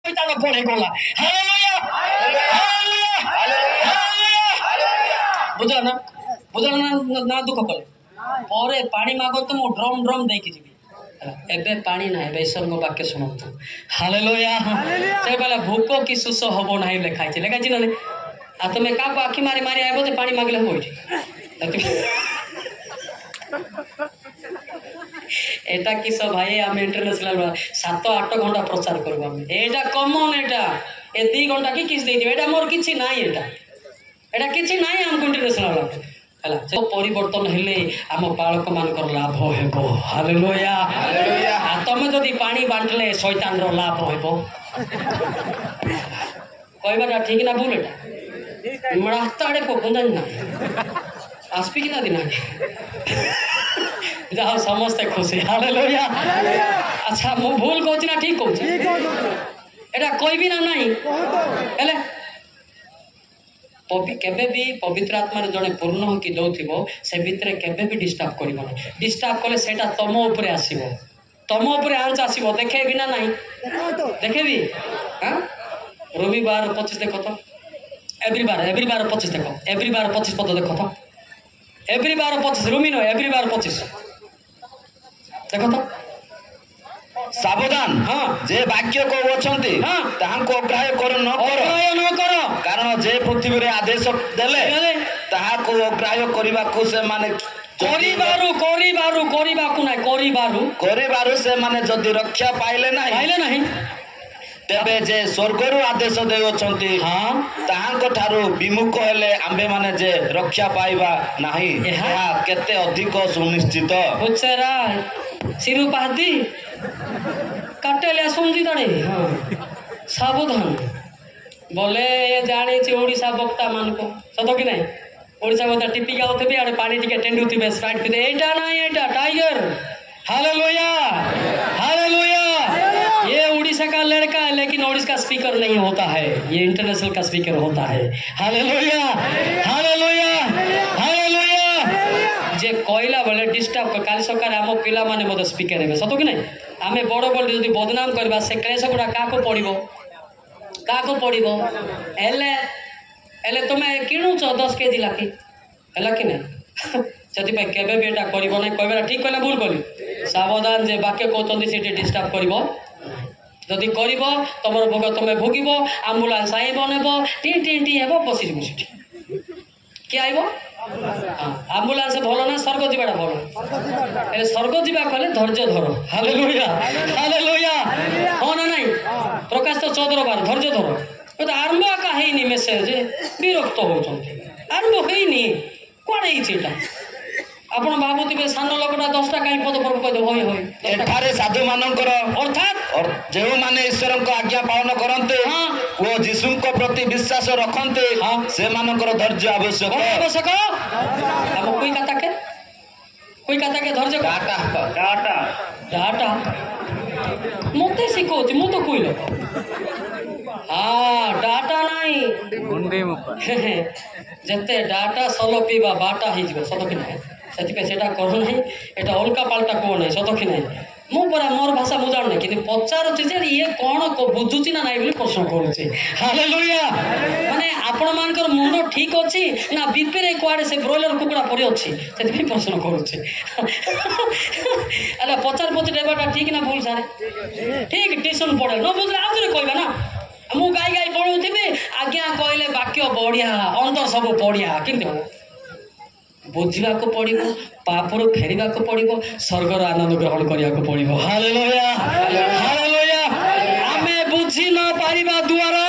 শয়তান পড়ে গলা। Hallelujah hallelujah hallelujah. বুঝলা না বুঝলা না না দুঃখ কলে পরে ପାଣି ମାଗ ତ ମୁଁ ଡ୍ରମ୍ ଡ୍ରମ୍ ଦେଇକି ଯିବି। ଏବେ ପାଣି ନାହିଁ ଏବେ ଈଶ୍ୱରଙ୍କ ବାକ୍ୟ ଶୁଣନ୍ତୁ। ହାଲେଲୁୟା। ସେ କହିଲା ଭୋକ କି ଶୋଷ ହବ ନାହିଁ ଲେଖାଇଛି ଲେଖାଇଛି ନା ନାଇଁ। ଆଉ ତମେ କାହାକୁ ଆଖି ମାରି ମାରି ଆଇବ ଯେ ପାଣି ମାଗିଲେ ହବ ଏଠି। এটা কিস ভাই আমি ইন্টারন্যাশনাল 7-8 ঘন্টা প্রচার করব আমি এটা কমন এ 2 ঘন্টা কি কিস দেই এটা মোর কিছু নাই এটা কিছু নাই আমকো ইন্টারন্যাশনাল ହେଲା ସେ ପରିବର୍ତ୍ତନ ହେଲେ ଆମ ବାଳକ ମାନଙ୍କର ଲାଭ ହେବ। Hallelujah hallelujah. ତମେ ଯଦି ପାଣି ବାଣ୍ଟିଲେ ଶୈତାନର ଲାଭ ହେବ। କହିବାଟା ଠିକ ନା ଭୁଲ ଏଟା ରାସ୍ତା ଆଡ଼େ ପକଉନାହିଁ ନା আসবি কিনা দিন আগে যাও সমস্তে খুশি। হালেলুয়া। আচ্ছা মু ভুল কହୁছি না ঠিক কହୁছি এটা কইবি না নাই হেলে কেবে भी पवित्र आत्मा जड़े पूर्ण होकि दौथिब से भितर केबे भी डिस्टर्ब करिबो ना। डिस्टर्ब कले सेटा तम ऊपर आसीबो तम ऊपर आंच आसीबो देखेबी ना नहीं देखेबी। हां रोमी 12:25 देखो तो एवरी बार 25 देखो एवरी बार 25 पद देखो तो एवरी बार 25 रोमी नो एवरी बार 25 देखो तो सावधान। हाँ जे वाक्य को वचंती हाँ ताहाको अग्राह्य कर न करो कारण जे पृथ्वी रे आदेश देले ताहाको अग्राह्य करिबा को से माने करिबारु से माने जदि रक्षा पाइले नहीं तेबे जे स्वर्गरु आदेश देउछंती हाँ ताहाको ठारू विमुख हेले आंबे माने जे रक्षा पाइबा नाही एहा केते अधिक सुनिश्चित। बुचरा सिरु पादी काटेले सुंदी तड़े हाँ सावधान बोले ये जाने ची ओडिशा वक्ता मान को सतो कि नहीं ओडिशा वक्ता टिपी गाउथबे आड़े पानी टिके टेंडू थिबे स्प्राइट पिते एटा नाही एटा टाइगर। Hallelujah hallelujah. ये उड़ीसा का लड़का है लेकिन उड़ीसा का स्पीकर नहीं होता है ये इंटरनेशनल का स्पीकर होता है। Hallelujah hallelujah hallelujah. जे कोइला बेले डिस्टर्ब काली सकारे आम पिला माने मते स्पीकर हेबे सतो कि नहीं आमे बड़ बड़ जदी बदनाम करबा से क्लेश गुडा काको पड़िबो एले तुमे किणुच 10 केजी लाखी हैला कि नहीं ସେଥିପାଇଁ କେବେ ବି ଏଟା କରିବ ନାହିଁ। କହିବାଟା ଠିକ୍ କହିଲା ଭୁଲ କଲି ସାବଧାନ ଯେ ବାକ୍ୟ କହୁଛନ୍ତି ସେଠି ଡିଷ୍ଟର୍ବ କରିବ ଯଦି କରିବ ତମର ଭୋଗ ତମେ ଭୋଗିବ ଆମ୍ବୁଲାନ୍ସ ଆଇବ ନେବ ଟି ଟି ଟି ହେବ ବସିଯିବ ସେଠି କିଏ ଆଇବ ଆମ୍ବୁଲାନ୍ସ ଭଲ ନା ସ୍ୱର୍ଗ ଯିବାଟା ଭଲ ହେଲେ ସ୍ୱର୍ଗ ଯିବା କହିଲେ ଧୈର୍ଯ୍ୟ ଧର। ହାଲେଲୁୟା ହାଲେଲୁୟା ହଁ ନା ନାଇଁ ପ୍ରକାଶ ତ 14:12 ଧୈର୍ଯ୍ୟ ଧର ଆରମ୍ଭ ଏକା ହେଇନି ମେସେଜ ବିରକ୍ତ ହଉଛନ୍ତି ଆରମ୍ଭ ହେଇନି କୁଆଡ଼େ ହେଇଛି ଏଟା ଆପଣ ଭାବୁଥିବେ ସାନ ଲୋକଟା 10ଟା କାହିଁ ପଦ ପର୍ବ କହିଦେବ ହୋଇ ହୋଇ ଏଠାରେ ସାଧୁ ମାନଙ୍କର ଅର୍ଥାତ୍ ଯେଉଁମାନେ ଈଶ୍ୱରଙ୍କ ଆଜ୍ଞା ପାଳନ କରନ୍ତି ଓ ଯୀଶୁଙ୍କ ପ୍ରତି ବିଶ୍ୱାସ ରଖନ୍ତି ସେମାନଙ୍କର ଧୈର୍ଯ୍ୟ ଆବଶ୍ୟକ ଆମ କୁଇ କାତାକେ ଧୈର୍ଯ୍ୟ ଡାଟା ମତେ ଶିଖଉଛି ମୁଁ ତ କୁଇ ଲୋକ ହଁ ଡାଟା ନାହିଁ ଯେତେ ଡାଟା ସଲ ପିଇବା ବାଟା ହେଇଯିବ ସତ କି ନାହିଁ ସେଥିପାଇଁ ସେଇଟା କରୁ ନାହିଁ ଏଇଟା ଅଲଗା ପାଲଟା କୁହ ନାହିଁ ସତ କି ନାହିଁ। ମୁଁ ପରା ମୋର ଭାଷା ମୁଁ ଜାଣୁନି କିନ୍ତୁ ପଚାରୁଛି ଯେ ଇଏ କ'ଣ ବୁଝୁଛି ନା ନାହିଁ ବୋଲି ପ୍ରଶ୍ନ କରୁଛି। ହାଲେଲୁୟା। ମାନେ ଆପଣମାନଙ୍କର ମୁଣ୍ଡ ଠିକ୍ ଅଛି ନା ବିପିରେ କୁଆଡ଼େ ସେ ବ୍ରଏଲର କୁକୁଡ଼ା ପରି ଅଛି ସେଥିପାଇଁ ପ୍ରଶ୍ନ କରୁଛି। ଆରେ ପଚାର ହେବାଟା ଠିକ୍ ନା ଭୁଲ ସାରେ ଠିକ୍ ଟ୍ୟୁସନ୍ ପଢ଼େ ନ ବୁଝିଲେ ଆଉ ଥରେ କହିବା ନା ମୁଁ ଗାଈ ପଢ଼ଉଥିବି ଆଜ୍ଞା କହିଲେ ବାକ୍ୟ ବଢ଼ିଆ ଅନ୍ତର ସବୁ ବଢ଼ିଆ କିନ୍ତୁ ବୁଝିବାକୁ ପଡ଼ିବ ପାପରୁ ଫେରିବାକୁ ପଡ଼ିବ ସ୍ୱର୍ଗର ଆନନ୍ଦ ଗ୍ରହଣ କରିବାକୁ ପଡ଼ିବ। Hallelujah hallelujah. ଆମେ ବୁଝି ନ ପାରିବା ଦ୍ୱାରା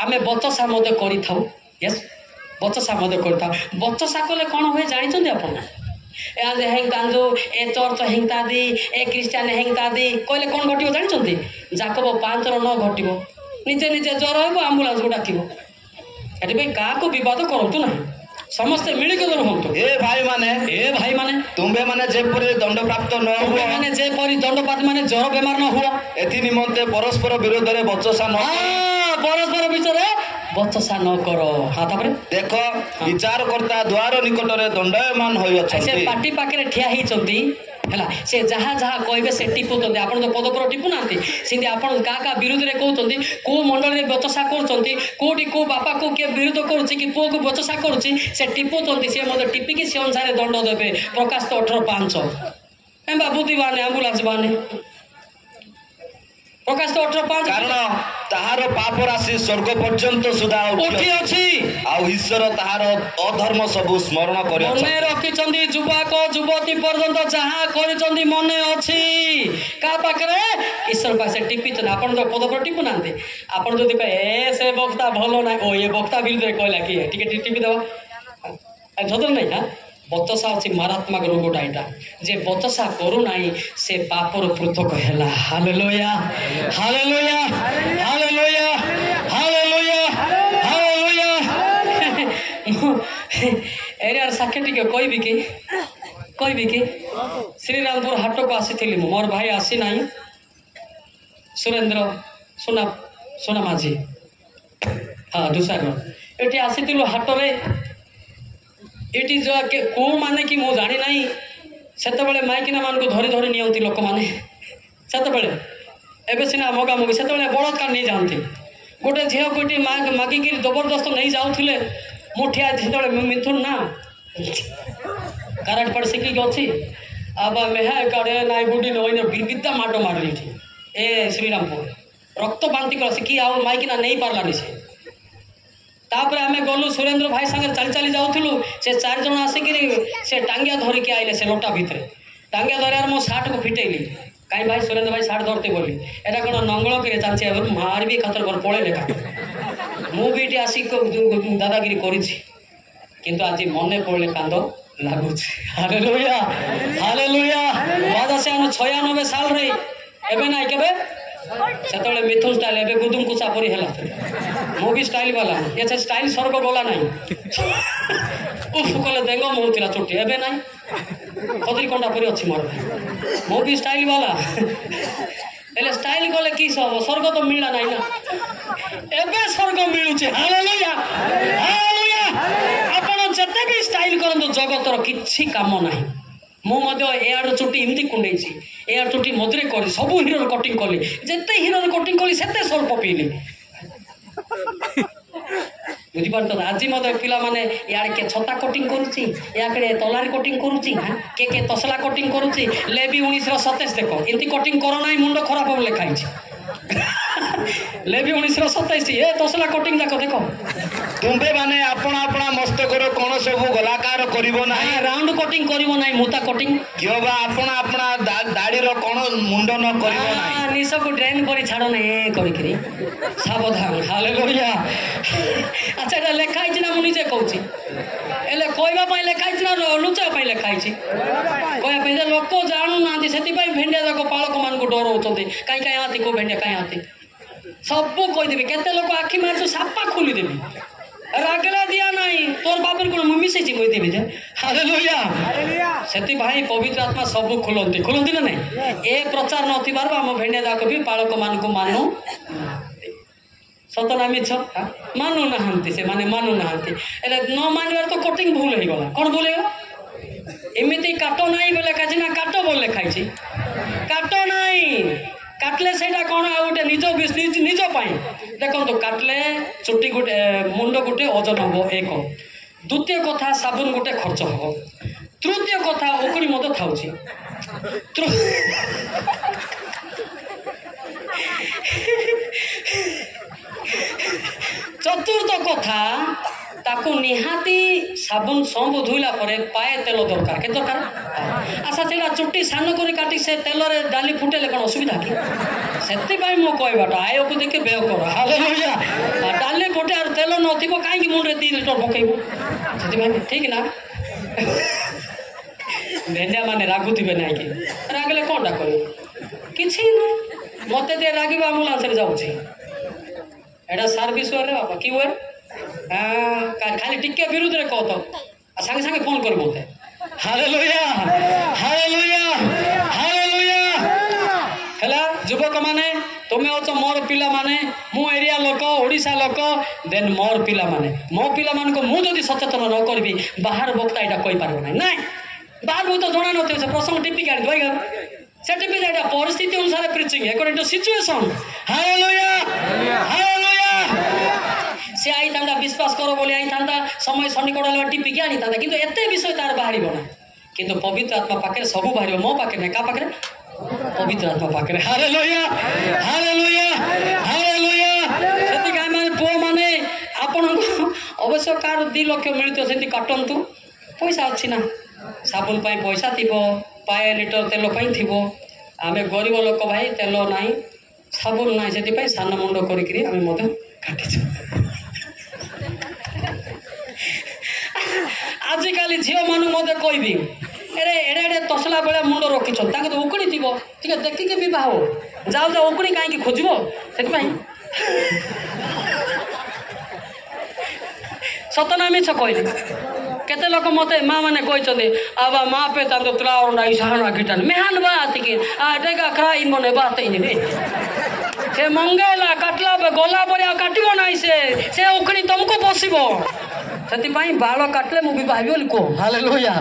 ଆମେ ବଚସା ମଧ୍ୟ କରିଥାଉ। ୟେସ୍ ବଚସା ମଧ୍ୟ କରିଥାଉ। ବଚସା କଲେ କ'ଣ ହୁଏ ଜାଣିଛନ୍ତି ଆପଣ ହେଙ୍କାନ୍ଦୁ ଏ ଚର୍ଚ୍ଚ ହେଙ୍କ୍ତା ଦି ଏ ଖ୍ରୀଷ୍ଟିଆନ ହେଙ୍କ୍ତା ଦି କହିଲେ କ'ଣ ଘଟିବ ଜାଣିଛନ୍ତି ଯାକବ 5ର 9 ଘଟିବ ନିଜେ ନିଜେ ଜ୍ୱର ହେବ ଆମ୍ବୁଲାନ୍ସକୁ ଡାକିବ। ଏଥିପାଇଁ କାହାକୁ ବିବାଦ କରନ୍ତୁ ନାହିଁ ସମସ୍ତେ ମିଳିକି ରୁହନ୍ତୁ। ଏ ଭାଇମାନେ ତୁମେ ମାନେ ଯେପରି ଦଣ୍ଡପ୍ରାପ୍ତ ନ ହୁଅ ମାନେ ଯେପରି ଦଣ୍ଡପ୍ରାପ୍ତ ମାନେ ଜ୍ୱର ବେମାର ନ ହୁଅ ଏଥି ନିମନ୍ତେ ପରସ୍ପର ବିରୋଧରେ ବଚସା ନ ପରସ୍ପର ବିଷୟରେ ବଚସା ନ କର। ହଁ ତାପରେ ଦେଖ ବିଚାରକର୍ତ୍ତା ଦ୍ୱାର ନିକଟରେ ଦଣ୍ଡାୟମାନ ସେ ହୋଇଅଛନ୍ତି। ପାଟି ପାଖରେ ଠିଆ ହେଇଛନ୍ତି ହେଲା, ସେ ଯାହା ଯାହା କହିବେ ସେ ଟିପୁଛନ୍ତି। ଆପଣ ତ ପଦପର ଟିପୁ ନାହାନ୍ତି, ସେମିତି ଆପଣ କାହା ବିରୁଦ୍ଧରେ କହୁଛନ୍ତି, କୋଉ ମଣ୍ଡଳୀରେ ବଚସା କରୁଛନ୍ତି, କୋଉଠି କୋଉ ବାପାକୁ କିଏ ବିରୋଧ କରୁଛି କି ପୁଅକୁ ବଚସା କରୁଛି, ସେ ଟିପୁଛନ୍ତି। ସେ ମଧ୍ୟ ଟିପିକି ସେ ଅନୁସାରେ ଦଣ୍ଡ ଦେବେ। ପ୍ରକାଶ 18:5 ଏମ୍ବା ବୁଦ୍ଧି ବାହାନେ ଆମ୍ବୁଲାନ୍ସ ବାହାନେ ପ୍ରକାଶ 18:5 କାରଣ ତାହାର ପାପ ରାଶି ସ୍ୱର୍ଗ ପର୍ଯ୍ୟନ୍ତ ସୁଦ୍ଧା ଉଠି ଅଛି, ଆଉ ଈଶ୍ୱର ତାହାର ଅଧର୍ମ ସବୁ ସ୍ମରଣ ମନେ କରିଅଛନ୍ତି। ରଖିଛନ୍ତି। ଯୁବକ ଯୁବତୀ ପର୍ଯ୍ୟନ୍ତ ଯାହା କରିଛନ୍ତି ମନେ ଅଛି। କାହା ପାଖରେ? ଈଶ୍ୱର ପାଖରେ ଟିପିଛନ୍ତି। ଆପଣ ତ ପଦପର ଟିପୁ ନାହାନ୍ତି। ଆପଣ ଯଦି କହିବେ ଏ ସେ ବକ୍ତା ଭଲ ନାହିଁ, ଓ ଏ ବକ୍ତା ବିରୁଦ୍ଧରେ କହିଲା କିଏ ଟିକେ ଟିପି ଦେବା ସତରେ ନାହିଁ। ହଁ ବଚସା ଅଛି ମାରାତ୍ମକ ରୋଗଟା ଏଇଟା। ଯେ ବଚସା କରୁନାହିଁ ସେ ପାପରୁ ପୃଥକ ହେଲା। Hallelujah hallelujah hallelujah hallelujah hallelujah. ଏରିଆର ସାକ୍ଷୀ ଟିକେ କହିବି କି ଶ୍ରୀରାମପୁର ହାଟକୁ ଆସିଥିଲି ମୁଁ, ମୋର ଭାଇ ଆସିନାହିଁ, ସୁରେନ୍ଦ୍ର ସୁନା ମାଝୀ, ହଁ ଦୁସାଗର। ଏଠି ଆସିଥିଲୁ ହାଟରେ। ଏଠି କୋଉମାନେ କି ମୁଁ ଜାଣିନାହିଁ। ସେତେବେଳେ ମାଇକିନା ମାନଙ୍କୁ ଧରି ଧରି ନିଅନ୍ତି ଲୋକମାନେ। ସେତେବେଳେ ଏବେ ସିନା ମଗାମଗି, ସେତେବେଳେ ବଳତ୍କାର ନେଇଯାଆନ୍ତି। ଗୋଟେ ଝିଅକୁ ଏଠି ମାଗିକିରି ଜବରଦସ୍ତ ନେଇଯାଉଥିଲେ। ମୁଁ ଠିଆ ସେତେବେଳେ ମିଥୁନ ନା କାରାଟ ପାଟ ଶିଖିକି ଅଛି। ଆବା ମେହା କାଡ଼େ ନାଇଁ ବୁଡ଼ି ନଇନେ ବିଦ୍ୟା ମାଡ଼ ମାରିଲି ଏଠି ଏ ଶ୍ରୀରାମପୁର। ରକ୍ତ ବାନ୍ତି କଲା ଶିଖି ଆଉ ମାଇକିନା ନେଇ ପାରିଲାନି ସେ। ତାପରେ ଆମେ ଗଲୁ ସୁରେନ୍ଦ୍ର ଭାଇ ସାଙ୍ଗରେ ଚାଲି ଚାଲି ଯାଉଥିଲୁ। ସେ 4 ଜଣ ଆସିକିରି ସେ ଟାଙ୍ଗିଆ ଧରିକି ଆଇଲେ। ସେ ଲୋଟା ଭିତରେ ଟାଙ୍ଗିଆ ଧରିବାର ମୋ ସାର୍ଟକୁ ଫିଟେଇଲି। କାହିଁ ଭାଇ ସୁରେନ୍ଦ୍ର ଭାଇ ସାର୍ଟ ଧରତେ ବୋଲି, ଏଇଟା କ'ଣ ନଙ୍ଗଳକିରେ ଚାଲିଛି ମାରିବି ଖାତର ଘର ପଳେଇଲେ କା। ମୁଁ ବି ଏଠି ଆସିକି ଦାଦାଗିରି କରିଛି, କିନ୍ତୁ ଆଜି ମନେ ପଡ଼ିଲେ କାନ୍ଦ ଲାଗୁଛି। Hallelujah hallelujah. ବାଦାସିଆନ 96 ସାଲରେ ଏବେ ନାଇଁ କେବେ ସେତେବେଳେ ମିଥୁନ ଷ୍ଟାଇଲ, ଏବେ ଗୁଦୁମ କୁଚା ପରି ହେଲା। ମୁଁ ବି ଷ୍ଟାଇଲ ବାଲା, ଏ ଷ୍ଟାଇଲ ସ୍ୱର୍ଗ ଗଲା ନାହିଁ। ଉଫ କଲେ ଦେଙ୍ଗମ ହଉଥିଲା ଚୁଟି, ଏବେ ନାହିଁ ଖଦରି କଣ୍ଟା ପରି ଅଛି ମୋର। ମୁଁ ବି ଷ୍ଟାଇଲ ବାଲା, ହେଲେ ଷ୍ଟାଇଲ କଲେ କି ହବ, ସ୍ୱର୍ଗ ତ ମିଳିଲା ନାହିଁ ନା। ଏବେ ସ୍ୱର୍ଗ ମିଳୁଛି। Hallelujah hallelujah. ଆପଣ ଯେତେ ବି ଷ୍ଟାଇଲ କରନ୍ତୁ ଜଗତର କିଛି କାମ ନାହିଁ। ମୁଁ ମଧ୍ୟ ଏଆଡ ଚୁଟି ଏମିତି କୁଣ୍ଡେଇଛି, ଏଆଡ ଚୁଟି ମଝିରେ କରି ସବୁ ହିରୋର କଟିଂ କଲି। ଯେତେ ହିରୋର କଟିଂ କଲି ସେତେ ସ୍ୱଳ୍ପ ପିଇଲି। ବୁଝିପାରୁଛ? ଆଜି ମଧ୍ୟ ପିଲାମାନେ ଇଆଡ଼େ କିଏ ଛତା କଟିଂ କରୁଛି, ଇଆଡ଼େ ତଲାରି କଟିଂ କରୁଛି, କିଏ ତସଲା କଟିଂ କରୁଛି। ଲେବି 1927 ଦେଖ, ଏମିତି କଟିଂ କର ନାହିଁ ମୁଣ୍ଡ ଖରାପ ହେବ ଲେଖା ହେଇଛି। ଲେବି 1927 ଏ ତସଲା କଟିଂ ଯାକ ଦେଖ। ତୁମ୍ଭେ ମାନେ ଆପଣା ଆପଣା ମସ୍ତକର କ'ଣ ସବୁ ଗୋଲାକାର କରିବ ନାହିଁ, ରାଉଣ୍ଡ କଟିଂ କରିବ ନାହିଁ, ମୁତା କଟିଂ କିଏ ବା ଆପଣା ଆପଣା ଦାଢ଼ିର କ'ଣ ମୁଣ୍ଡନ କରିବ ନାହିଁ। ନିଶକୁ ଡ୍ରେନ୍ କରି ଛାଡ଼ ନାହିଁ ଏ କରିକିରି ସାବଧାନ। ହାଲେଲୁୟା। ଆଚ୍ଛା ଏଇଟା ଲେଖା ହେଇଛି ନା ମୁଁ ନିଜେ କହୁଛି? ହେଲେ କହିବା ପାଇଁ ଲେଖା ହେଇଛି ନା ଲୁଚାଇବା ପାଇଁ ଲେଖା ହେଇଛି? କହିବା ପାଇଁ। ଯେ ଲୋକ ଜାଣୁନାହାନ୍ତି, ସେଥିପାଇଁ ଭେଣ୍ଡିଆ ଯାକ ପାଳକମାନଙ୍କୁ ଡରଉଛନ୍ତି। କାହିଁ ହାତୀ, କୋଉ ଭେଣ୍ଡିଆ କାହିଁ ହାତୀ, ସବୁ କହିଦେବି। କେତେ ଲୋକ ଆଖି ମାରିଛୁ ସାପା ଖୋଲିଦେବି। ରାଗଲା ଦିଆ ନାହିଁ, ତୋର ବାପରେ କ'ଣ ମୁଁ ମିଶେଇଛି କହିଦେବି ଯେ। ହାଲେଲୁୟା। ସେଥିପାଇଁ ପବିତ୍ର ଆତ୍ମା ସବୁ ଖୋଲନ୍ତି ନା ନାଇଁ? ଏ ପ୍ରଚାର ନଥିବାରୁ ଆମ ଭେଣ୍ଡିଆ ଯାକ ବି ପାଳକମାନଙ୍କୁ ମାନୁ ସତ ନା ମିଛ ମାନୁନାହାନ୍ତି, ସେମାନେ ମାନୁନାହାନ୍ତି। ହେଲେ ନ ମାନିବାର ତ କଟିଂ ଭୁଲ ହେଇଗଲା। କ'ଣ ଭୁଲ ହେଇଗଲା? ଏମିତି କାଟ ନାହିଁ ବୋଲେ ଲେଖାଇଛି ନା କାଟ ବୋଲି ଲେଖାଇଛି? କାଟ ନାହିଁ, କାଟିଲେ ସେଇଟା କ'ଣ ଆଉ ଗୋଟେ ନିଜ ପାଇଁ। ଦେଖନ୍ତୁ କାଟିଲେ ଚୁଟି ଗୋଟେ, ମୁଣ୍ଡ ଗୋଟେ ଓଜନ ହବ, 1। ଦ୍ୱିତୀୟ କଥା ସାବୁନ ଗୋଟେ ଖର୍ଚ୍ଚ ହବ। ତୃତୀୟ କଥା ଉକୁଣି ମଧ୍ୟ ଥାଉଛି। ଚତୁର୍ଥ କଥା ତାକୁ ନିହାତି ସାବୁନ ସବୁ ଧୋଇଲା ପରେ ପାଏ ତେଲ ଦରକାର। କେତେ ଦରକାର? ଆଚ୍ଛା ସେଇଟା ଚୁଟି ସାନ କରି କାଟି ସେ ତେଲରେ ଡାଲି ଫୁଟେଇଲେ କ'ଣ ଅସୁବିଧା କି? ସେଥିପାଇଁ ମୁଁ କହିବାଟା ଆୟକୁ ଦେଖି ବ୍ୟୟ କର। ହାଲେଲୁୟା। ଡାଲି ଫୁଟେ ଆଉ ତେଲ ନଥିବ କାହିଁକି ମୁଣ୍ଡରେ 2 ଲିଟର ପକେଇବୁ? ସେଥିପାଇଁ ଠିକ ନା? ଭେଣ୍ଡିଆ ମାନେ ରାଗୁଥିବେ ନାହିଁ କି? ରାଗିଲେ କ'ଣଟା କରିବୁ? କିଛି ନାହିଁ। ମତେ ଟିକେ ରାଗିବ ଆମ୍ବୁଲାନ୍ସରେ ଯାଉଛି। ଏଇଟା ସର୍ଭିସ ୱେରେ ବାପା କି ୱେ? ଖାଲି ଟିକେ ବିରୁଦ୍ଧରେ କହ ତ ସାଙ୍ଗେ ସାଙ୍ଗେ ଫୋନ କର ମତେ। Hallelujah hallelujah hallelujah. ହେଲା ଯୁବକ ମାନେ, ତୁମେ ଅଛ ମୋର ପିଲାମାନେ, ମୁଁ ଏରିଆ ଲୋକ, ओडिशा लोक देन मोर पिला माने मो पिला मान को मु जदि सचेतन न करबी बाहर वक्ता एटा कहि पारबो नाही बाहर बहुत जणा नथे से प्रसंग टिपी गाड़ी दोइगा से टिपी जाडा परिस्थिति अनुसार preaching according to situation hallelujah hallelujah से आई तांदा विश्वास करो बोले आई तांदा समय सन्निकट हला टिपी के आनी तांदा किंतु एते विषय तार बाहरी बना किंतु पवित्र आत्मा पाखे सब बाहरी मो पाखे नहीं का पाखे पवित्र आत्मा पाखे हालेलुया हालेलुया हालेलुया सेति गाय माने पो माने आपन अवश्य कार 2 लाख मिलतो सेति काटंतु पैसा अछि ना साबुन पाई पैसा थिबो पाए लिटर तेल पाई थिबो आमे गरीब लोक भाई तेल नाही साबुन नाही सेति पाई सान मुंडो करी करी आमे मते काटिछु आजिकाली झील मानु मते कहबी अरे एडे एडे तसला बेला मुंड रखिछ ताके तो उकड़ी थिबो ठीक है देखि के विवाह हो जाओ जाओ उकड़ी काई के खोजबो सेति भाई सतना मिछ कहली केते लोक मते माँ माने कहछन्ते आबा माँ पे तांदो त्रावर नाई साहना गिटान मेहान बात के आ डेगा क्राई मने बात इने से मंगेला काटला बे गोला बरिया काटिबो नाई से उखणी तुमको बसिबो सेति पई बाल काटले मु भी भाबी बोली को हालेलुया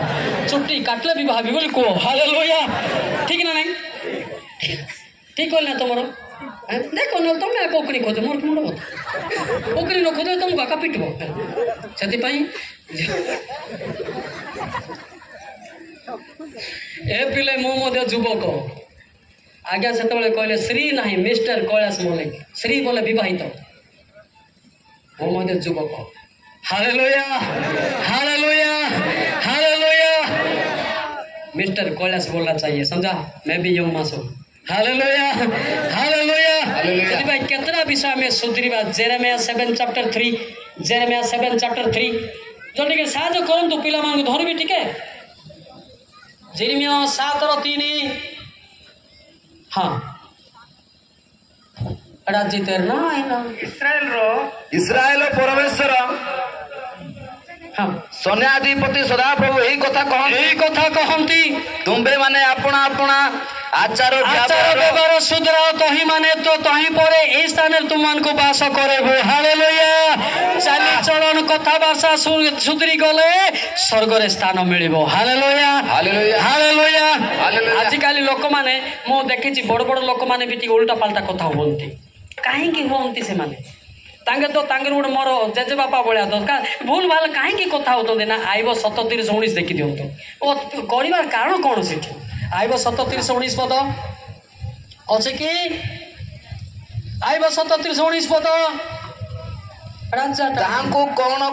चुट्टी काटले भी भाबी बोली को हालेलुया ठीक ना नहीं ठीक कहल ना तुमरो देखो न तुम कोकड़ी खोज मोर मुंड बता कोकड़ी न खोज तुम गाका पिटबो सेति पई ए पिले मो मध्य युवक आज्ञा से कहले श्री नहीं मिस्टर कैलाश मल्लिक श्री बोले विवाहित मो मध्य युवक hallelujah hallelujah hallelujah mister Kailash बोलना चाहिए समझा मैं भी यंग मासूम हालेलुया हालेलुया यदि भाई कितना विषय में सुधरीबा जेरेमिया 7 चैप्टर 3 जेरेमिया 7 चैप्टर 3 जो टिके साज करंतु पिला मान धरबी टिके जेरेमिया 7:3 हां राज्य तेर ना आइना इस्राएल परमेश्वर हाँ सैन्याधिपति सदा प्रभु यही कथा कहती तुम्बे माने अपना अपना आचार व्यवहार सुधराओ तही माने तो तही परे ए स्थाने तुमान को वास करेबो हालेलुया चाली चलन कथा भाषा सुधरी गले स्वर्ग रे स्थान मिलिबो हालेलुया हालेलुया हालेलुया हालेलुया आज काली लोक माने मो देखिछि बड़ बड़ लोक माने बिटी उल्टा पाल्टा कथा होंती काहे की होंती से माने तांगे तो तांगे गोटे मोर जेजे बापा भाया तो भूल भाल कहीं कथा होते ना आईब 37-19 देखी दिंतु ओ कर कारण कौन से आईब 37-19 पद अच्छे कि आईब 37-19 पद कौन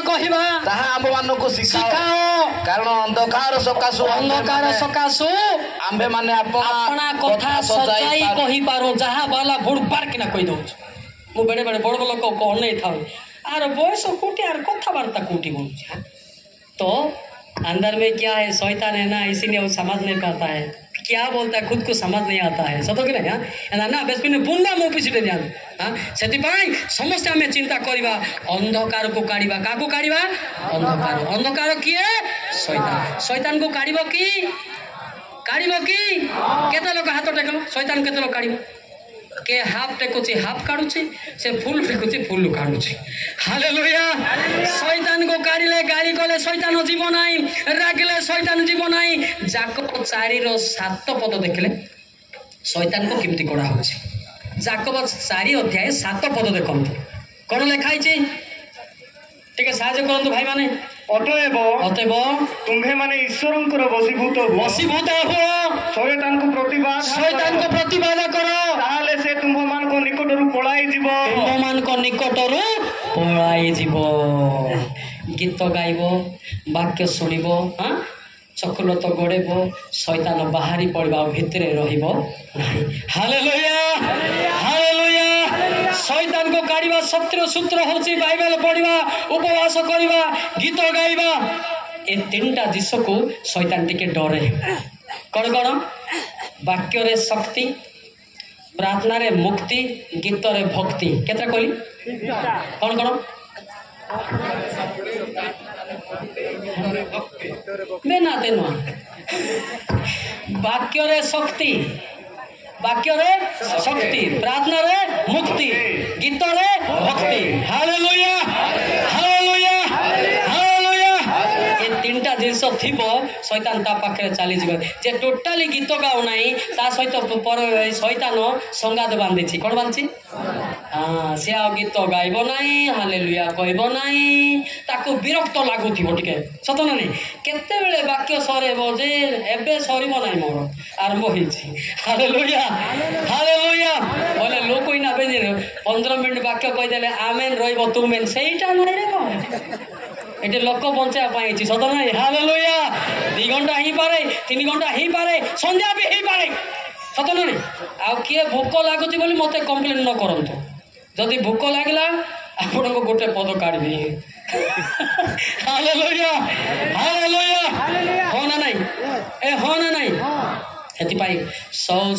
कहवा आम मान को शिखाओ कारण अंधकार सकाशु आंबे माने अपना कथा सजाई कही पारो जहाँ बाला बुड़ बार किना कही दो मु बेड़े बेड़े बड़ लोक को अनै था आर बयस कोटी आर कथबार्ता कोटी बोलूँ तो अंदर में क्या है शैतान है ना इसीलिए वो समझ नहीं पाता है क्या बोलता है खुद को समझ नहीं आता है सतो कि ना ना बेस पिने बुंदा मो पिछले ध्यान हां सेति पई समस्त हमें चिंता करबा अंधकार को काढिबा काको काढिबा अंधकार किए शैतान को काढिबो की केते लोक हाथ टेकलो शैतान केते लोक काढिबो के हाफ टेकुची हाफ काढुची से फुल टेकुची फुल काढुची हालेलुया शैतान को काढिले गाली कले शैतान जीव नाही रागिले शैतान जीव नाही जाकब 4:7 पद देखले शैतान को केमती कोडा होची जाकब 4 अध्याय 7 पद देखंतु कोन लिखाई छी ठीक है साहाय्य करंतु भाई माने अतएव तुम्हें माने ईश्वरंकर वशीभूत हो शैतान को प्रतिवाद करो ताले से तुम मान को निकटरू पळाई जीवो गीत गाइबो वाक्य सुनिबो हां चकलत गोड़ेबो शैतान बाहरी पड़बा भितरे रहिबो नाही हालेलुया हालेलुया शैतान को काढ़िबा सत्र सूत्र होची बाइबल पढ़िबा उपवास करिबा गीत गाइबा ए तीनटा जिस को शैतान टिके डरे कौन वाक्य रे शक्ति प्रार्थना रे मुक्ति गीत रे भक्ति केतरा कहली कौन कौन बेना तेन वाक्य रे शक्ति प्रार्थना रे मुक्ति ଗୀତରେ ଭକ୍ତି। Hallelujah hallelujah hallelujah. ଏ ତିନିଟା ଜିନିଷ ଥିବ ଶୈତାନ ତା ପାଖରେ ଚାଲିଯିବ। ଯେ ଟୋଟାଲି ଗୀତ ଗାଉ ନାହିଁ ତା ସହିତ ଶୈତାନ ସଙ୍ଗାତ ବାନ୍ଧିଛି। କ'ଣ ବାନ୍ଧିଛି? ସେ ଆଉ ଗୀତ ଗାଇବ ନାହିଁ, ହାଲେଲୁୟା କହିବ ନାହିଁ, ତାକୁ ବିରକ୍ତ ଲାଗୁଥିବ ଟିକେ। ସତ ନା ନାହିଁ? କେତେବେଳେ ବାକ୍ୟ ସରେଇବ ଯେ ଏବେ ସରିବ ନାହିଁ, ମୋର ଆରମ୍ଭ ହେଇଛି। ହାଲେଲୁୟା ହାଲେଲୁୟା ବୋଲେ ଲୋକ ହିଁ ନେବେ 15 ମିନିଟ୍ ବାକ୍ୟ କହିଦେଲେ ଆମେନ୍ ରହିବ ତୁମେନ୍, ସେଇଟା ନାହିଁ ରେ କ'ଣ? ଏଠି ଲୋକ ବଞ୍ଚାଇବା ପାଇଁ ହେଇଛି। ସତ ନାହିଁ? ହାଲେଲୁୟା। 2 ଘଣ୍ଟା ହେଇପାରେ, 3 ଘଣ୍ଟା ହେଇପାରେ, ସନ୍ଧ୍ୟା ବି ହେଇପାରେ। ସତ ନାହିଁ? ଆଉ କିଏ ଭୋକ ଲାଗୁଛି ବୋଲି ମୋତେ କମ୍ପ୍ଲେନ୍ ନ କରନ୍ତୁ। ଯଦି ଭୋକ ଲାଗିଲା ଆପଣଙ୍କୁ ଗୋଟେ ପଦ କାଢ଼ିବି। Hallelujah hallelujah. ହଁ ନା ନାହିଁ? ହଁ ନା ନାହିଁ? ସେଥିପାଇଁ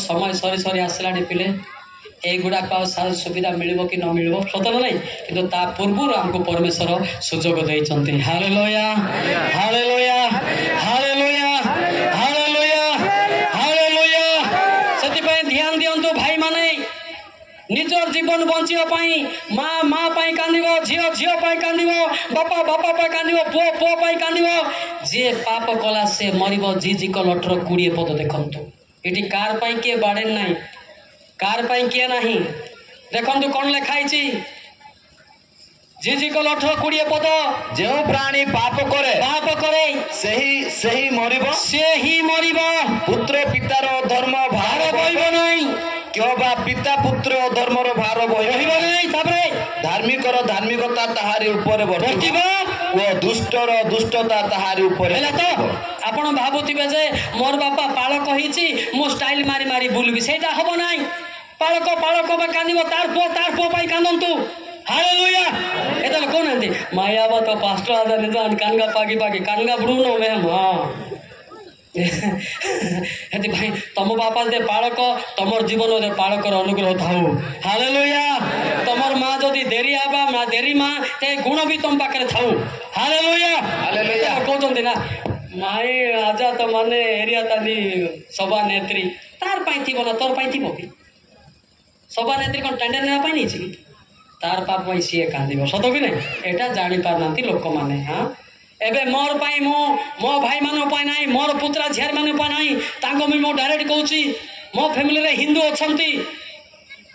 ସମୟ ସରି ଆସିଲାଣି ପିଲେ। ଏଗୁଡ଼ାକ ଆଉ ସୁବିଧା ମିଳିବ କି ନ ମିଳିବ ସତ ନା ନାହିଁ? କିନ୍ତୁ ତା ପୂର୍ବରୁ ଆମକୁ ପରମେଶ୍ୱର ସୁଯୋଗ ଦେଇଛନ୍ତି। Hallelujah hallelujah hallelujah hallelujah hallelujah. ସେଥିପାଇଁ ଧ୍ୟାନ ଦିଅନ୍ତୁ ଭାଇମାନେ, ନିଜର ଜୀବନ ବଞ୍ଚିବା ପାଇଁ ମା ପାଇଁ କାନ୍ଦିବ, ଝିଅ ପାଇଁ କାନ୍ଦିବ, ବାପା ପାଇଁ କାନ୍ଦିବ, ପୁଅ ପାଇଁ କାନ୍ଦିବ। ଯିଏ ପାପ କଲା ସେ ମରିବ। ଜିଜିକ ଲଠର 20 ପଦ ଦେଖନ୍ତୁ। ଏଠି କାର ପାଇଁ କିଏ ବାଡ଼େନ ନାହିଁ, କାର ପାଇଁ କିଏ ନାହିଁ। ଦେଖନ୍ତୁ କ'ଣ ଲେଖା ହେଇଛି। ଜିଜିକ ଲଠର 20 ପଦ। ଯେଉଁ ପ୍ରାଣୀ ପାପ କରେ ସେହି ମରିବ, ସେ ହିଁ ମରିବ। ପୁତ୍ର ପିତାର ଧର୍ମ ଭାର ବହିବ ନାହିଁ, କିମ୍ବା ପିତା ପୁତ୍ର ଧର୍ମର ଭାର ବହିବ ନାହିଁ। ତାପରେ ଧାର୍ମିକର ଧାର୍ମିକତା ତାହାରି ଉପରେ ବର୍ତ୍ତିବ ଓ ଦୁଷ୍ଟର ଦୁଷ୍ଟତା ତାହାରି ଉପରେ। ହେଲା ତ? ଆପଣ ଭାବୁଥିବେ ଯେ ମୋର ବାପା ପାଳକ ହେଇଛି, ମୁଁ ଷ୍ଟାଇଲ ମାରି ବୁଲିବି, ସେଇଟା ହବ ନାହିଁ। ପାଳକ ବା କାନ୍ଦିବ, ତାର ପୁଅ ପାଇଁ କାନ୍ଦନ୍ତୁ। ହାଲେଲୁୟା। ଏତେବେଳେ କହୁନାହାନ୍ତି ମାୟା ବା ତ ପାଷ୍ଟର ଆଦା କାନଗା ପାଗି କାନଗା ବୁଡୁନ ମ୍ୟାମ୍। ହଁ, ସେଥିପାଇଁ ତମ ବାପା ଯଦି ପାଳକ, ତମର ଜୀବନରେ ପାଳକର ଅନୁଗ୍ରହ ଥାଉ। ହାଲେଲୁୟା। ତମର ମା ଯଦି ଦେରୀ ମା ସେ ଗୁଣ ବି ତମ ପାଖରେ ଥାଉ। Hallelujah hallelujah. କହୁଛନ୍ତି ନା ମାଇ ଆଜା ତ ମାନେ ଏରିଆ ତାନି ସଭାନେତ୍ରୀ, ତାର ପାଇଁ ଥିବ ନା ତୋର ପାଇଁ ଥିବ କି? ସଭାନେତ୍ରୀ କ'ଣ ଟେଣ୍ଡର ନେବା ପାଇଁ ନେଇଛି କି? ତାର ପାପ ପାଇଁ ସିଏ କାନ୍ଦିବ। ସତ କି ନାହିଁ? ଏଇଟା ଜାଣିପାରୁନାହାନ୍ତି ଲୋକମାନେ। ହଁ, ଏବେ ମୋର ପାଇଁ, ମୋ ଭାଇମାନଙ୍କ ପାଇଁ ନାହିଁ, ମୋର ପୁତ୍ରା ଝିଅମାନଙ୍କ ପାଇଁ ନାହିଁ, ତାଙ୍କ ମୁଁ ଡାଇରେକ୍ଟ କହୁଛି। ମୋ ଫ୍ୟାମିଲିରେ ହିନ୍ଦୁ ଅଛନ୍ତି,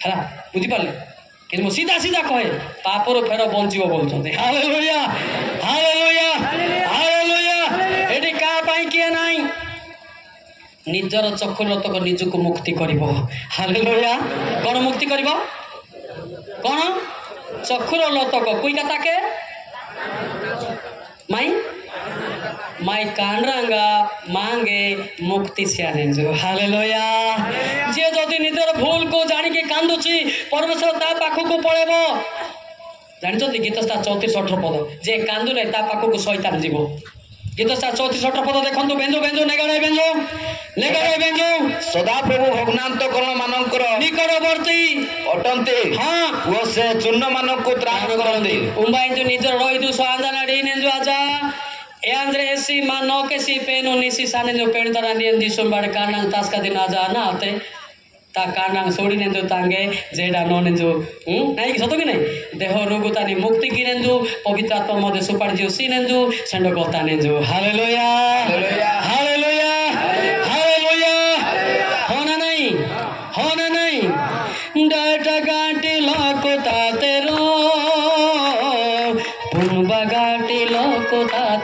ହେଲା, ବୁଝିପାରିଲେ? କିନ୍ତୁ ମୁଁ ସିଧା କହେ ପାପରୁ ଫେର ବଞ୍ଚିବ ବୋଲୁଛନ୍ତି। Hallelujah hallelujah hallelujah. ଏଠି କାହା ପାଇଁ କିଏ ନାହିଁ। ନିଜର ଚକ୍ଷୁଲତକ ନିଜକୁ ମୁକ୍ତି କରିବ। ହାଲେଲୁୟା। କ'ଣ ମୁକ୍ତି କରିବ? କ'ଣ? ଚକ୍ଷୁର ଲତକ କୁଇକା ତାକେ ମାଇ କାଣ୍ଡରାଙ୍ଗା ମାଙ୍ଗେ ମୁକ୍ତି ସିଆନେଞ୍ଜୁ। ହାଲେଲୁୟା। ଯିଏ ଯଦି ନିଜର ଭୁଲକୁ ଜାଣିକି କାନ୍ଦୁଛି ପରମେଶ୍ୱର ତା ପାଖକୁ ପଳେଇବ। ଜାଣିଛନ୍ତି ଗୀତସ୍ତା 34-18 ପଦ। ଯେ କାନ୍ଦୁଲେ ତା ପାଖକୁ ଶୈତାନ ଯିବ। ଗୀତସ୍ତା 34-18 ପଦ ଦେଖନ୍ତୁ। ବେଞ୍ଜୁ ନେଗାଡ଼ାଇ ବେଞ୍ଜୁ ସଦାପ୍ରଭୁ ଭଗ୍ନାନ୍ତକରଣ ମାନଙ୍କର ନିକଟବର୍ତ୍ତୀ ଅଟନ୍ତି। ହଁ, ଓ ସେ ଚୂର୍ଣ୍ଣ ମାନଙ୍କୁ ତ୍ରାଣ କରନ୍ତି। ಉಂಬಾಯಿಂದು ನಿಜರ ರೋಯ್ದು ಸ್ವಾಂದನಡಿ ನೆಂಜು ಅಜ e andre esi ma no ke si penu nisi sane jo pen tarani endi sumbad kanang tas ka din aja na ate ta kanang sodi nendu tange jeda no nendu nai soto ki nai deho rogu tani mukti ki nendu pavitra atma mode supad jo si nendu sendo kota nendu. Haleluya haleluya haleluya. hona nai data gati lokota tero गाटी लोक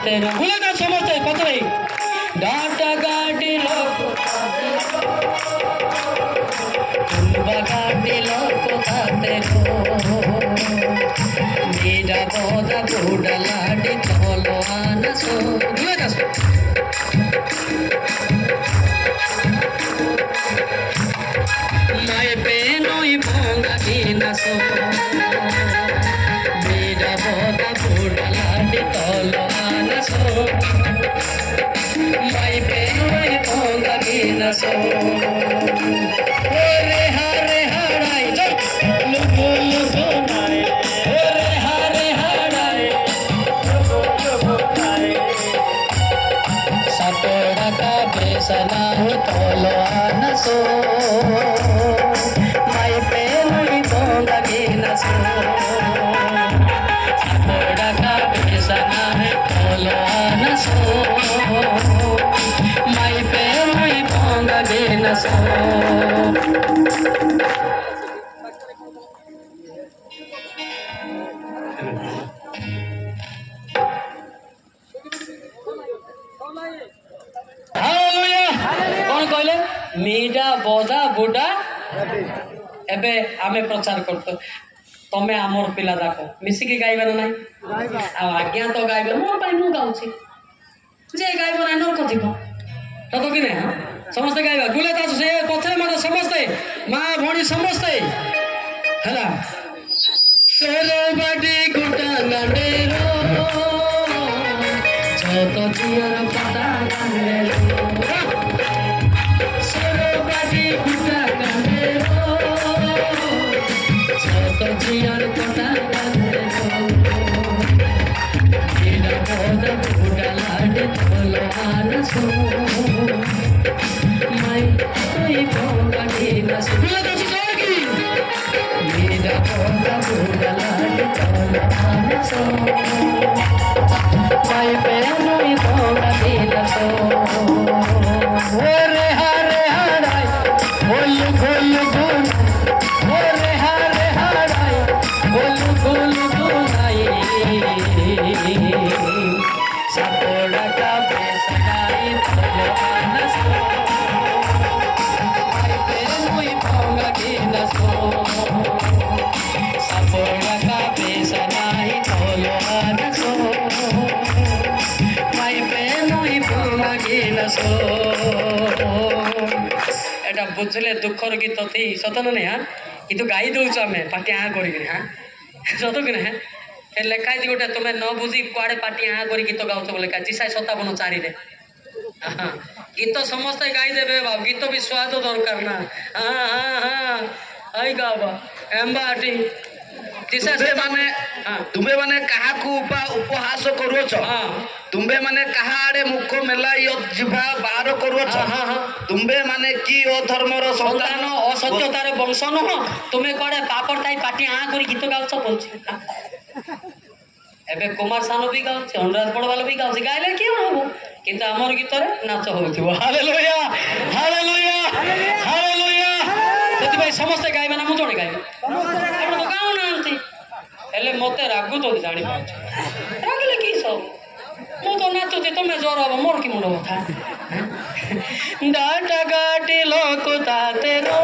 तेरा बोले ना समझते पता नहीं data गाटी लोक गाटी लोक तेरो मेरा बोधा बूढ़ा लाडी तोलो आना सो बोले ना मैं पेनो ही भोंगा की ना सो tolo anaso mai penoi ponga ginaso ore harai lubu nai ore harai lubu nai satora ka besana tolo anaso mai penoi ponga ginaso कौन कहले मीडा बोधा बुढ़ा एबे आमे प्रचार करतो तमे आमर पिला दाको मिसिकी गाइबा ना आज्ञा तो गाइबे मोर पाई मु गाउछि जे गाइबा ना नरक जीव तो कि नहीं समस्त गाइबा गुले ता से पछे माने समस्त मां भणी समस्त हला सरबडी गुटा गाडेरो छत जियर पता गाडेरो सरबडी गुटा गाडेरो छत जियर पता गाडेरो नीला बोध गुटा लाडे तोलो आनसो माई तोई भोगा नीला सुला तो जोगी नीला बोध गुटा लाडे तोलो आनसो माई पे नोई भोगा नीला सो ओरे हरे हराई बोलू बोलू बोल ओरे हरे हराई बोलू बोलू बोलाई सपोड़ा का बेसनाई तोलो आनसो माई पे नोई भोगा नीला सो सपोड़ा का बेसनाई तोलो आनसो माई पे नोई भोगा नीला सो एटा बुझले दुखर गीत थी सतन नहीं हाँ किंतु गाई दौच आम पाटी हाँ करी हाँ सत कि ना लेखाई गोटे तुम्हें न बुझी कुआड़े पाटी हाँ कर गीत गाउच बोले जिसाई 57 रे गीत समस्ते गाईदेवे बाबू गीत भी स्वाद दरकार ना हाँ हाँ हाँ आई गावा एम्बाटी तुम्हें माने कहा उपहास करुच तुम्हें माने कहा आड़े मुख मेला जिभा बाहर करुच तुम्हें माने की अधर्मर संतान असत्यतार वंश नुह तुम्हें कड़े पापड़ ताई पाटी हाँ कर गीत गाउच बोल एबे कुमार सानो भी गाउछ अनुराध पड़वाल भी गाउछ गाइले कि हबो किंतु हमर गीत रे नाच होथिबो हालेलुया हालेलुया हालेलुया सेति भाई समस्त गाइबा ना मु जोड़े गाइबे आपण तो गाउ नांती हेले मते रागु तो जानि पाछ रागले की सब मु तो नाचुती तमे जोर हबो मोर की मुंड कथा डाटा गाटी लोक ताते रो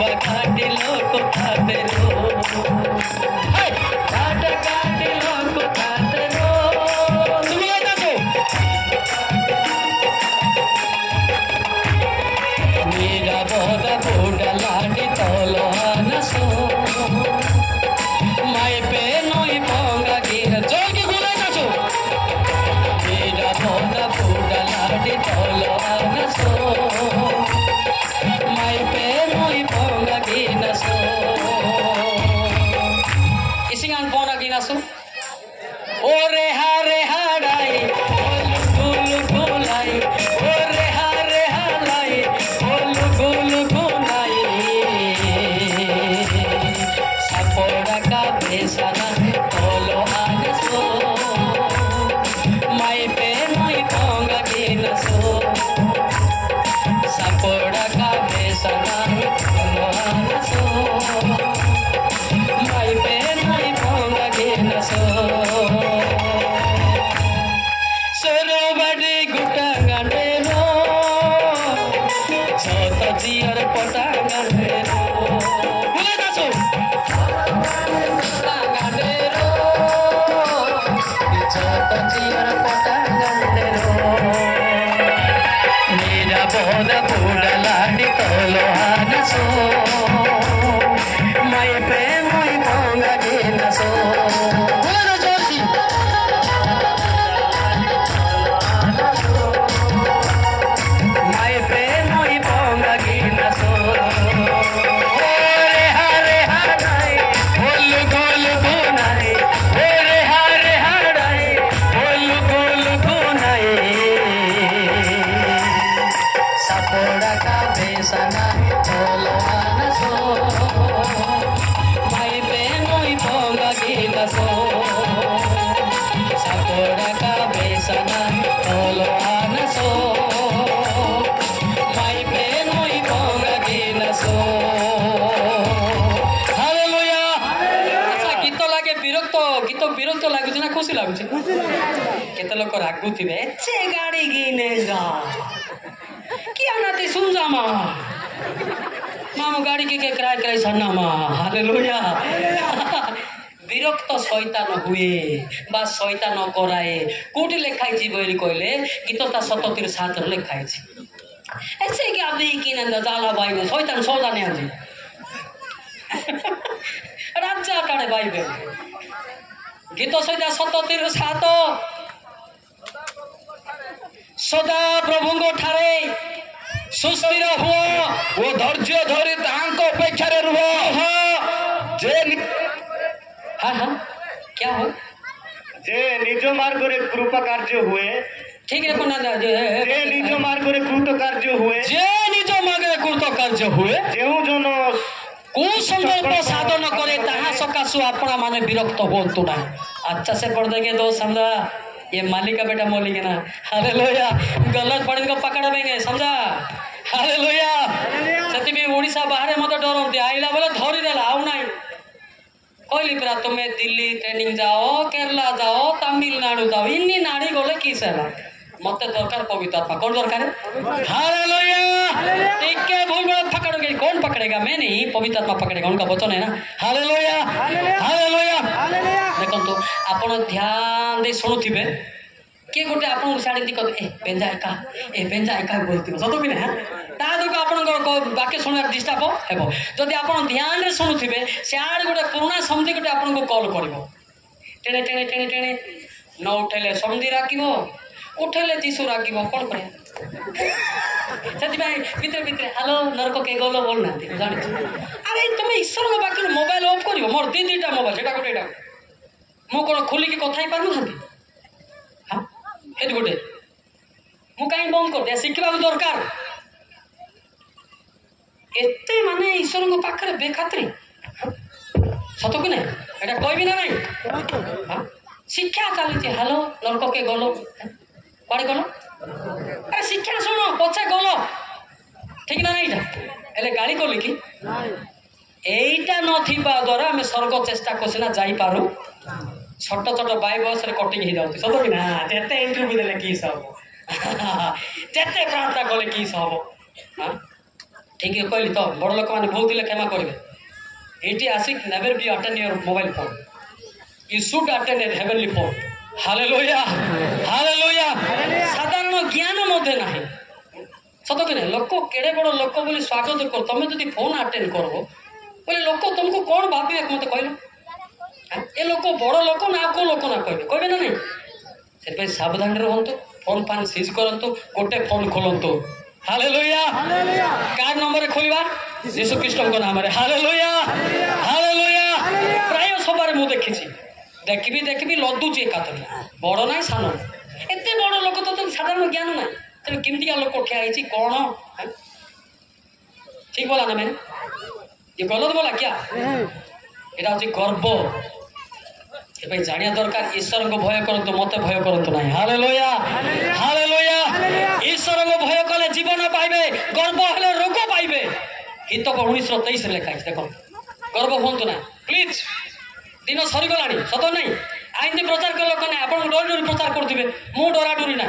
बखाटी लोक ताते रो ओरे हरे हराई बोलू बोलाई ओरे हरे हराई बोलू बोलाई सपोड़ा का बेसना बोलो आनसो माई पे नई पोंगा गिनसो सपोड़ा का बेसना बोलो आनसो माई पे नई पोंगा गिनसो सरबडी गुटा गाडेरो छत जियर पटा गाडेरो बोले दासो गाडेरो छत जियर पटा गाडेरो मेरा बोदा बुड़ा लाडी तोलो आनसो माय पे मोई पोंगा गिनसो गीत विरक्त लगुच ना खुशी लगुच केते लोक रागुथिबे एचे गाड़ी गिने जा किया नाती सुन जा माँ मामू गाड़ी के किराए किराए छाना माँ हालेलुया विरक्त शैतान हुए बा शैतान कराए कोटी लेखाई बोली कहले गीत 77 लेखाई ऐसे क्या कि जाला भाई शैतान सौदा नहीं आज राजा काड़े भाई गीत सैदा 77 सदा प्रभु ठारे सुस्थिर हुओ वो धैर्य धरी तांको अपेक्षा रे रुह जे हाँ हाँ क्या हो जे निज मार्ग रे कृपा कार्य हुए ठीक है कोना जे निज मार्ग रे कृत कार्य हुए जे निज मार्ग रे कृत कार्य हुए जेउ जन कुसंकल्प साधन करे ताहा सकाशु आपना माने विरक्त होतु ना अच्छा से पढ़ देंगे दो समझा ये मालिक का बेटा मोलिगे ना हालेलुया गलत पढ़ को पकड़ देंगे समझा हालेलुया सती में ओडिसा बाहर मत डरंती आइला बोले धरी देला आउ नाही कहली परा तुम्हें दिल्ली ट्रेनिंग जाओ केरला जाओ तमिलनाडु जाओ इन्नी नाड़ी गले किस है मत दरकार पवित्र आत्मा कौन दरकार है हालेलुया टिके भूल गलत पकड़ोगे कौन पकड़ेगा मैं नहीं पवित्र आत्मा पकड़ेगा उनका वचन है ना हालेलुया हालेलुया देखो तो आपण ध्यान दे सुनुथिबे के गोटे आपन साडी दिक ए बेंजा एका बोलथिबो सतो कि ना ता दुक आपन वाक्य सुनर डिस्टर्ब हेबो जदि आपन ध्यान रे सुनुथिबे साड गोटे पुराना समझी गोटे आपन को कॉल करबो टेणे टेणे टेणे टेणे न उठेले समझी राखिबो उठेले जीसु राखिबो कोन करे सती भाई भीतर भीतर हेलो नरक के गोलो बोल ना जानि अरे तुम ईश्वर को बाकर मोबाइल ऑफ करिवो मोर दीटा मोबाइल सेटा गोटेटा मु कोन खोली के कथाई पारनु हंती हां एत गोटे मु काई बंद कर दे शिखबा दरकार एते माने ईश्वर को पाखरे बेखात्री सतो कि नहीं एटा कहबी ना नहीं हां शिक्षा चली हेलो नरक के गोलो कड़े गल अरे शिक्षा शुण पछे गल ठीक ना नहीं एले गाड़ी कली कि एटा नथिबा द्वारा आम स्वर्ग चेष्टा करसिना जाई पारू छोट छोट बाई बस रे कटिंग ही जाउती सतो कि ना जेते इंटरव्यू देले की सब जेते प्रार्थना कले की सब हां ठीक है कहली तो बड़ लोक माने बहुत दिले क्षमा करबे एटी आसिक never be attend your mobile phone you should attend a heavenly phone hallelujah hallelujah साधारण ज्ञान मध्य नाही सत कि लोक केड़े बड़ लोक बोली स्वागत कर तुम जब फोन अटेंड करबो बोले लोक तुमको कौन भावे मत कहल ए लोक बड़ लोक ना को लोक ना कहबे ना नहीं से सावधान रहंतु फोन पान सीज करंतु गोटे फोन खोलंतु हालेलुया कार नंबर खोलिबा यीशु ख्रीष्ट को नाम रे हालेलुया हालेलुया प्राय सबारे मु देखिछि देखबी लदुची एकाथरी बड़ ना सान एत बड़ लोक तो साधारण ज्ञान ना तेज केमतिका लोक ठिया होती कौन ठीक बोला ना मैंने ये गलत बोला क्या यहाँ हूँ गर्व ये जानिया दरकार ईश्वर को भय करतु मत भय करतु ना हालेलुया हालेलुया ईश्वर को भय कले जीवन पाइबे गर्व हेले रोग पाइबे हितक 1923 लेखा देखो गर्व हूँ ना प्लीज दिन सरीगला सत नहीं आईन प्रचार कर लोक ना आप डरी डरी प्रचार करुवे मु डरा डरी ना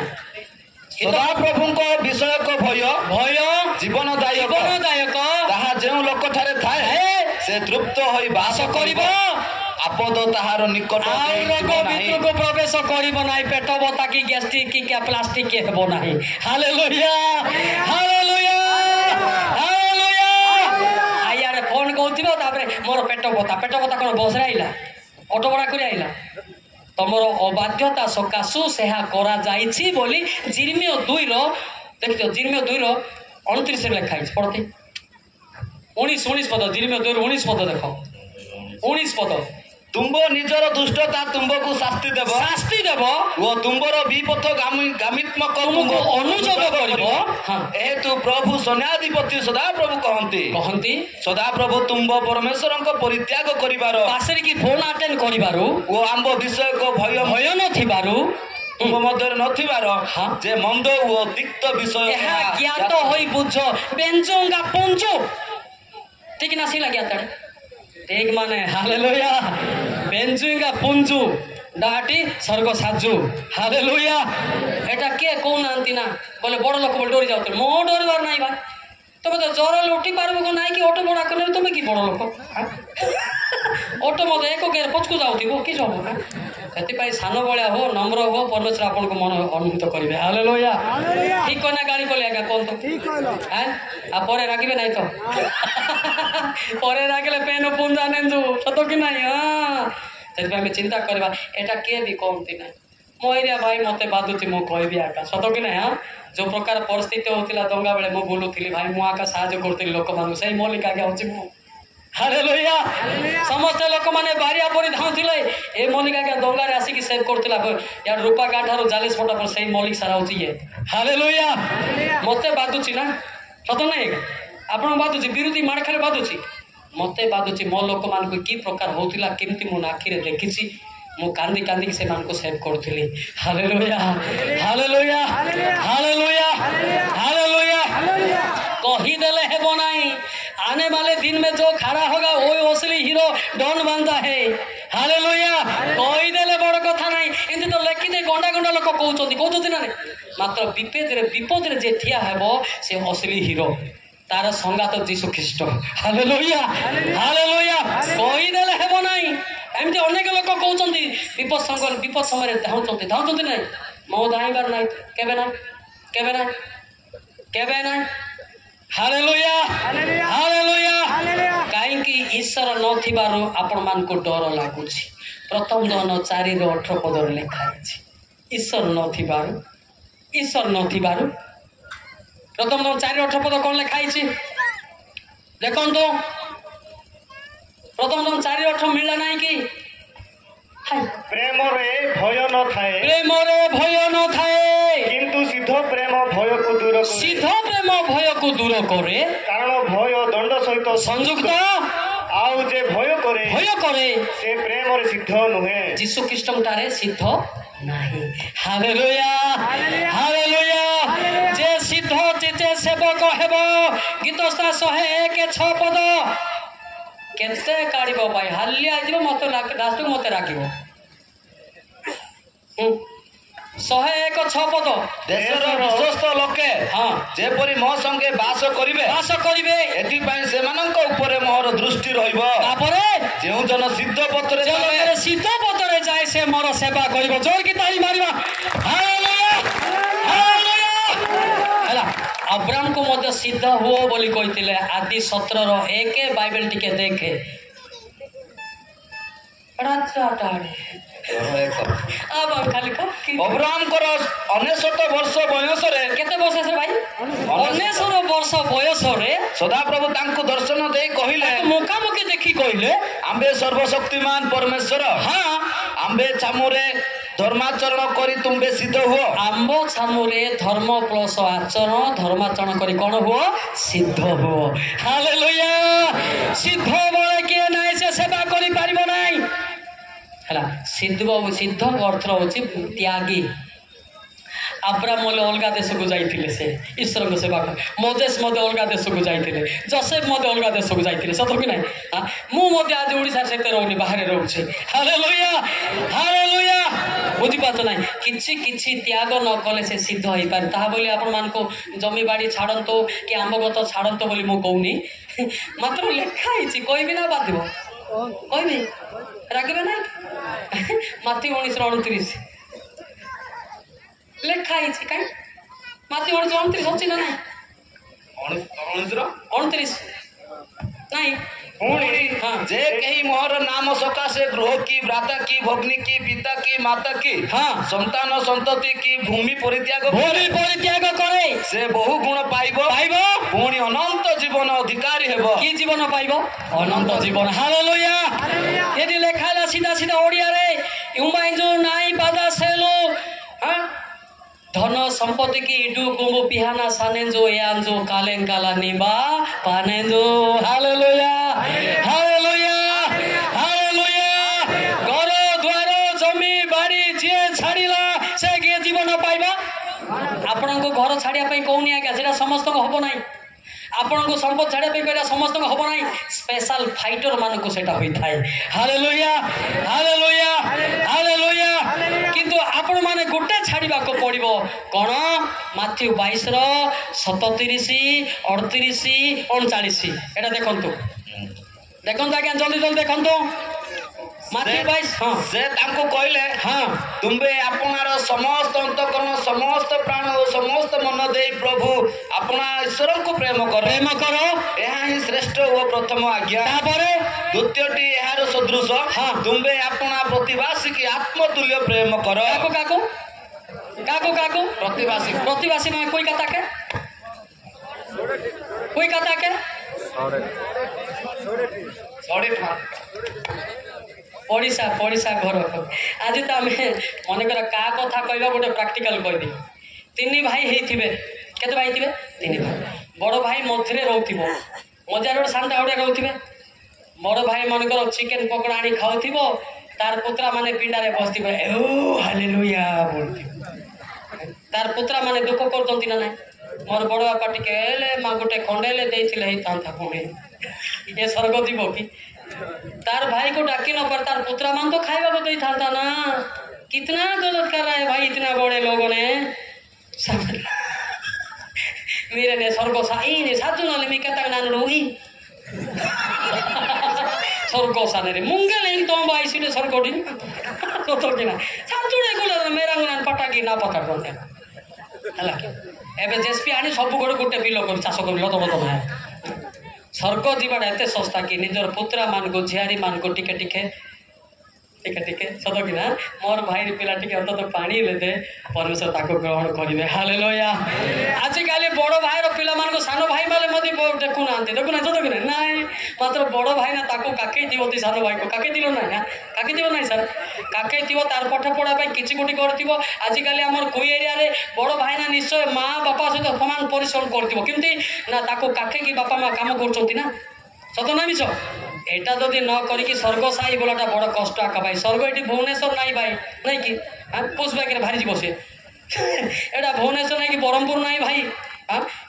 सदा प्रभु विषय को भय भय जीवनदायक ताहा जेउ लोक ठारे थाए से तृप्त होई वास करिबो आपद ताहार निकट को प्रवेश करिबो नाही पेट बता की गैस्ट्रिक की क्या प्लास्टिक के हेबो नाही हालेलुया हालेलुया हालेलुया आयारे फोन कहथिबो तापरे मोर पेट बता कोन बस रे आइला ऑटो भाड़ा कर आइला तुमर अबाध्यता सकाशु से करा जाइछि बोली जिर्म्य 2 देखियो जिर्म्य 2 29 लेखाई पढ़ते 19 पद जिर्म्य 2 19 पद देख 19 पद तुम निजर दुष्टता तुमको शास्ति देव वो तुमर विपथ गामित्मक तुमको अनुजोग करिवो एतु प्रभु सैन्याधिपति सदा प्रभु कहंती सदा प्रभु तुम परमेश्वर को परित्याग करिवार पासरे की फोन अटेंड करिवारु वो आंब विषय को भय नथिबारु तुम मध्य नथिबार जे मंद वो तिक्त विषय ज्ञात होई बुझ बेंचोंगा पंचो ठीक ना सी लगिया ठीक माने हालेलुया ବେଞ୍ଜୁଙ୍ଗା ପୁଞ୍ଜୁ ଡାଟି ସ୍ୱର୍ଗ ସାଜୁ ହାଲେଲୁୟା। ଏଟା କିଏ କହୁନାହାନ୍ତି ନା ବୋଲେ ବଡ଼ ଲୋକ ବୋଲେ ଡରି ଯାଉଥିଲେ। ମୁଁ ଡରିବାର ନାହିଁ ଭାଇ। ତମେ ତ ଜ୍ୱର ଉଠି ପାରିବ ନାଇଁ କି ଅଟୋ ଭଡ଼ା କଲେ ତମେ କି ବଡ଼ ଲୋକ ଅଟୋ ମତେ ଏକ ଗେର ପଛକୁ ଯାଉଥିବ କିଛି ହବ ନା। ସେଥିପାଇଁ ସାନ ଭଳିଆ ହବ ନମ୍ର ହବ ପରମେଶ୍ୱର ଆପଣଙ୍କୁ ମନ ଅନୁଭୂତ କରିବେ ହାଲେଲୁୟା। ଠିକ କହିନା ଗାଳି କଲେ ଆଜ୍ଞା କୁହନ୍ତୁ ଆଉ ପରେ ରାଗିବେ ନାଇଁ ତ ପରେ ରାଗିଲେ ପେନ ପୁଞ୍ଜା ନେନ୍ତୁ ସତ କି ନାଇଁ। ହଁ ସେଥିପାଇଁ ଆମେ ଚିନ୍ତା କରିବା ଏଟା କିଏ ବି କହନ୍ତି ନାହିଁ। ମୋ ଏରିଆ ଭାଇ ମତେ ବାଧୁଛି ମୁଁ କହିବି ଆକା ସତ କି ନାହିଁ। ହଁ ଯେଉଁ ପ୍ରକାର ପରିସ୍ଥିତି ହଉଥିଲା ଦଙ୍ଗା ବେଳେ ମୁଁ ବୁଲୁଥିଲି ଭାଇ ମୁଁ ଆକା ସାହାଯ୍ୟ କରୁଥିଲି ଲୋକମାନଙ୍କୁ ସେଇ ମୌଲିକ ଆଜ୍ଞା ହଉଛି ମୁଁ ହାଲେଲୁୟା। ସମସ୍ତେ ଲୋକମାନେ ବାରିଆ ପରି ଧାଉଁଥିଲେ ଏ ମୌଲିକ ଆଜ୍ଞା ଦଙ୍ଗାରେ ଆସିକି ସେଭ୍ କରୁଥିଲା। ୟାର ରୂପା ଗାଁ ଠାରୁ 40 ଫୁଟ ପରେ ସେଇ ମୌଲିକ ସାରା ହଉଛି ଇଏ ହାଲେଲୁୟା। ମତେ ବାଧୁଛି ନା ସତ ନାହିଁ ଆପଣଙ୍କୁ ବାଧୁଛି ବିରୋଧୀ ମାଡ଼ ଖାଲି ବାଧୁଛି ମତେ ବାଧୁଛି। ମୋ ଲୋକମାନଙ୍କୁ କି ପ୍ରକାର ହଉଥିଲା କେମିତି ମୁଁ ଆଖିରେ ଦେଖିଛି। ମୁଁ କାନ୍ଦି କାନ୍ଦିକି ସେମାନଙ୍କୁ ସେଭ୍ କରୁଥିଲି ହାଲେଲୁୟା ହାଲେଲୁୟା ହାଲେଲୁୟା ହାଲେଲୁୟା। କହିଦେଲେ ହେବ ନାହିଁ। आने वाले दिन में जो खड़ा होगा वो असली हीरो डॉन बनता है हालेलुया। କହିଦେଲେ ବଡ଼ କଥା ନାହିଁ। ଏମିତି ତ ଲେଖିଦେ ଗଣ୍ଡା ଗଣ୍ଡା ଲୋକ କହୁଛନ୍ତି ନା ମାତ୍ର ବିପଦରେ ଯେ ଠିଆ ହେବ ସେ ଅସଲି ହିରୋ ତାର ସଙ୍ଗାତ ଯୀଶୁ ଖ୍ରୀଷ୍ଟ ହାଲେଲୁୟା ହାଲେଲୁୟା। କହିଦେଲେ ହେବ ନାହିଁ। ଏମିତି ଅନେକ ଲୋକ କହୁଛନ୍ତି ବିପଦ ସମୟରେ ଧାଉଁଛନ୍ତି ନାହିଁ। ମୁଁ ଧାଇଁବାର ନାହିଁ କେବେ ନାହିଁ ହାଲେଲୁୟା ହାଲେଲୁୟା। କାହିଁକି ଈଶ୍ୱର ନଥିବାରୁ ଆପଣମାନଙ୍କୁ ଡର ଲାଗୁଛି। ପ୍ରଥମ ଦହନ 4:18 ପଦରେ ଲେଖା ହେଇଛି ଈଶ୍ୱର ନଥିବାରୁ। ପ୍ରଥମ ଦହନ 4:18 ପଦ କ'ଣ ଲେଖା ହେଇଛି ଦେଖନ୍ତୁ। ପ୍ରଥମ ଦହନ 4:18 ମିଳିଲା ନାହିଁ କି ପ୍ରେମରେ ଭୟ ନଥାଏ କିନ୍ତୁ ସିଦ୍ଧ ପ୍ରେମ ଭୟକୁ ଦୂର କରେ କାରଣ ଭୟ ଦଣ୍ଡ ସହିତ ସଂଯୁକ୍ତ ଆଉ ଯେ ଭୟ କରେ ସେ ପ୍ରେମରେ ସିଦ୍ଧ ନୁହେଁ ଯୀଶୁ ଖ୍ରୀଷ୍ଟଙ୍କଠାରେ ସିଦ୍ଧ ନାହିଁ ହାଲେଲୁୟା ହାଲେଲୁୟା। ଯେ ସିଦ୍ଧ ଯେ ସେବକ ହେବ ଗୀତ 101:6 ପଦ କେତେ କାଢ଼ିବ ଭାଇ ହାଲିଆ ହେଇଯିବ ମତେ ରାଗିବ 101:6 ପଦ। ଦେଶର ବିଶ୍ୱସ୍ତ ଲୋକେ ଯେପରି ମୋ ସଙ୍ଗେ ବାସ କରିବେ ଏଥିପାଇଁ ସେମାନଙ୍କ ଉପରେ ମୋର ଦୃଷ୍ଟି ରହିବ। ତାପରେ ଯେଉଁ ଜନ ସିଦ୍ଧ ପଥରେ ଯାଏ ସେ ମୋର ସେବା କରିବ। ଜୋରକି ତାଳି ମାରିବା ହାଲେଲୁୟା ହାଲେଲୁୟା ହେଲା। ଅବ୍ରାହ୍ମକୁ ମଧ୍ୟ ସିଦ୍ଧ ହୁଅ ବୋଲି କହିଥିଲେ ଆଦି 17:1 ବାଇବେଲ ଟିକେ ଦେଖେ। ଅବ୍ରାହ୍ମଙ୍କର 99 ବର୍ଷ ବୟସରେ କେତେ ବର୍ଷ ଭାଇ 99 ବର୍ଷ ବୟସରେ ସଦାପ୍ରଭୁ ତାଙ୍କୁ ଦର୍ଶନ ଦେଇ କହିଲେ ମୁଖାମୁଖି ଦେଖି କହିଲେ ଆମ୍ଭେ ସର୍ବଶକ୍ତିମାନ ପରମେଶ୍ୱର ଆମ୍ଭେ ଛାମୁରେ ଧର୍ମାଚରଣ କରି ତୁମ୍ଭେ ସିଦ୍ଧ ହୁଅ। ଆମ୍ଭ ଛାମୁରେ ଧର୍ମ ପ୍ଲସ ଧର୍ମାଚରଣ କରି କ'ଣ ହୁଅ ସିଦ୍ଧ ହୁଅ ହାଲେଲୁୟା। ସିଦ୍ଧ ବଳେ କିଏ ନାହିଁ ସେ ସେବା କରିପାରିବ ନାହିଁ ହେଲା। ସିଦ୍ଧ ଅର୍ଥ ହେଉଛି ତ୍ୟାଗୀ। ଆବ୍ରାହମ ଅଲଗା ଦେଶକୁ ଯାଇଥିଲେ ସେ ଈଶ୍ୱରଙ୍କ ସେବା କରି। ମୋଜେସ୍ ମଧ୍ୟ ଅଲଗା ଦେଶକୁ ଯାଇଥିଲେ ଜୋସେଫ ମଧ୍ୟ ଅଲଗା ଦେଶକୁ ଯାଇଥିଲେ ସତ କି ନାହିଁ। ମୁଁ ମଧ୍ୟ ଆଜି ଓଡ଼ିଶାରେ ସେତେ ରହୁନି ବାହାରେ ରହୁଛି ହାଲେଲୁୟା ହାଲେଲୁୟା। ବୁଝିପାରୁଛ ନାହିଁ କିଛି ତ୍ୟାଗ ନ କଲେ ସେ ସିଦ୍ଧ ହେଇପାରେ। ତାହା ବୋଲି ଆପଣମାନଙ୍କୁ ଜମିବାଡ଼ି ଛାଡ଼ନ୍ତୁ କି ଆମ୍ବ ଗଛ ଛାଡ଼ନ୍ତୁ ବୋଲି ମୁଁ କହୁନି ମାତ୍ର ଲେଖା ହେଇଛି କହିବି ନା ବାଧିବ କହିବି ରାଗିବେ ନାହିଁ। ମାଥି 19:29 ଲେଖା ହେଇଛି କାହିଁ ମାଥି 19:29 ଅଛି ନା ନାହିଁ 19:29 ନାଇଁ। ଯେ କେହି ମୋହର ନାମ ସକାଶେ ଗୃହ କି ଭ୍ରାତା କି ଭଗ୍ନୀ କି ପିତା କି ମାତା କି ସନ୍ତାନ ସନ୍ତତି କି ଭୂମି ପରିତ୍ୟାଗ କରେ ସେ ବହୁ ଗୁଣ ପାଇବ ପୁଣି ଅନନ୍ତ ଜୀବନ ଅଧିକାରୀ ହେବ। କି ଜୀବନ ପାଇବ ଅନନ୍ତ ଜୀବନ ହାଲେଲୁୟା। ଏଠି ଲେଖା ହେଲା ସିଧା ଓଡ଼ିଆରେ ଉମାଇଜୁ ନାଇଁ ପାଦା ସେଲୁ ଧନ ସମ୍ପତ୍ତି କି ଇଡୁ କୁඹୁ ପିହାନା ସାନେଞ୍ଜୁ ଏଆଞ୍ଜୁ କାଲେଙ୍କାଲା ନିବା ପାନେଞ୍ଜୁ ହାଲେଲୁୟା ହାଲେଲୁୟା ହାଲେଲୁୟା। ଘର ଦ୍ୱାର ଜମି ବାଡ଼ି ଯିଏ ଛାଡ଼ିଲା ସେ କିଏ ଜୀବନ ପାଇବା। ଆପଣଙ୍କୁ ଘର ଛାଡ଼ିବା ପାଇଁ କହୁନି ଆଜ୍ଞା ସେଟା ସମସ୍ତଙ୍କୁ ହବ ନାହିଁ। ଆପଣଙ୍କୁ ସମ୍ପଦ ଛାଡ଼ିବା ପାଇଁ କହିଲା ସମସ୍ତଙ୍କୁ ହବ ନାହିଁ, ସ୍ପେଶାଲ ଫାଇଟର ମାନଙ୍କୁ ସେଟା ହୋଇଥାଏ। Hallelujah hallelujah hallelujah. କିନ୍ତୁ ଆପଣମାନେ ଗୋଟେ ଛାଡ଼ିବାକୁ ପଡ଼ିବ କ'ଣ? ମାଥ୍ୟୁ 22ର 37, 38, 39 ଏଇଟା ଦେଖନ୍ତୁ ଦେଖନ୍ତୁ ଆଜ୍ଞା, ଜଲ୍ଦି ଜଲ୍ଦି ଦେଖନ୍ତୁ। ମାଥ୍ୟୁ 22 ସେ ତାଙ୍କୁ କହିଲେ, ହଁ ତୁମ୍ଭେ ଆପଣାର ସମସ୍ତ ଅନ୍ତଃକରଣ ସମସ୍ତ ପ୍ରାଣ ଓ ସମସ୍ତ ମନ ଦେଇ ପ୍ରଭୁ ଆପଣା ଈଶ୍ୱରଙ୍କୁ ପ୍ରେମ କର। ଏହା ହିଁ ଶ୍ରେଷ୍ଠ ଓ ପ୍ରଥମ ଆଜ୍ଞା। ତାପରେ ଦ୍ୱିତୀୟଟି ଏହାର ସଦୃଶ, ତୁମ୍ଭେ ଆପଣା ପ୍ରତିବାସୀ କି ଆତ୍ମତୁଲ୍ୟ ପ୍ରେମ କର। କାକୁ ପ୍ରତିବାସୀ में कोई कहता के पड़िशा घर आज तो आम मनकर क्या कथा कह गोटे प्राक्टिकल कहदी। 3 भाई होते केते भाई थे 3 भाई। बड़ भाई मझे रोथे मजार गोटे शांता गोटे रोथे। बड़ भाई मनकर चिकेन पकड़ा आनी खाऊ तार पुत्रा माने पिंडारे बसती हालेलुया बोलती। तार पुत्रा माने दुख करते ना ना मोर बड़ बापा टिके माँ गोटे खंडेले पुणी ये स्वर्ग जीव कि तार भाई को डाकी न पर तार पुत्रा मान तो खाइबा को दे था ना। कितना गलत कर रहा है भाई इतना बड़े लोगों ने। मेरे ने स्वर्ग साई ने साधु ना मी कहता ना रोही स्वर्ग साने रे मुंगे नहीं तो भाई सीने स्वर्ग डी तो कि ना साधु ने को मेरा गुना पटाकी ना पकड़ दो हला एबे जेसपी आनी सब गोटे बिल कर चाष कर लत बत ना स्वर्ग जीवाटा एत सस्ता कि निजर पुत्रा मान को झियारी मान को टिके टिके सत कि ना मोर भाई पिला टिके अंत पानी दे परमेश्वर ताको ग्रहण करेंगे। हालेलुया। आजिकल बड़ भाई पिला मान को सान भाई माले देखु ना सत कि ना मात्र बड़ भाई ना ताको काके दिव सान भाई को काके दिल ना काके दिव ना सर काके दिव तार पाठ पढ़ा किसी गोटी कर आजिकल आम कोई एरिया रे बड़ भाई ना निश्चय माँ बापा सहित समान परिश्रम करमती ना ताको काके कि बापा माँ कम कर सत ना मिछ एटा जदि न करी स्वर्ग साई बोलाटा बड़ कष्ट आका भाई। स्वर्ग ये भुवनेश्वर नाई भाई नहीं कि पुष बैग भारी जीव से एटा भुवनेश्वर नहीं कि ब्रह्मपुर नाई भाई।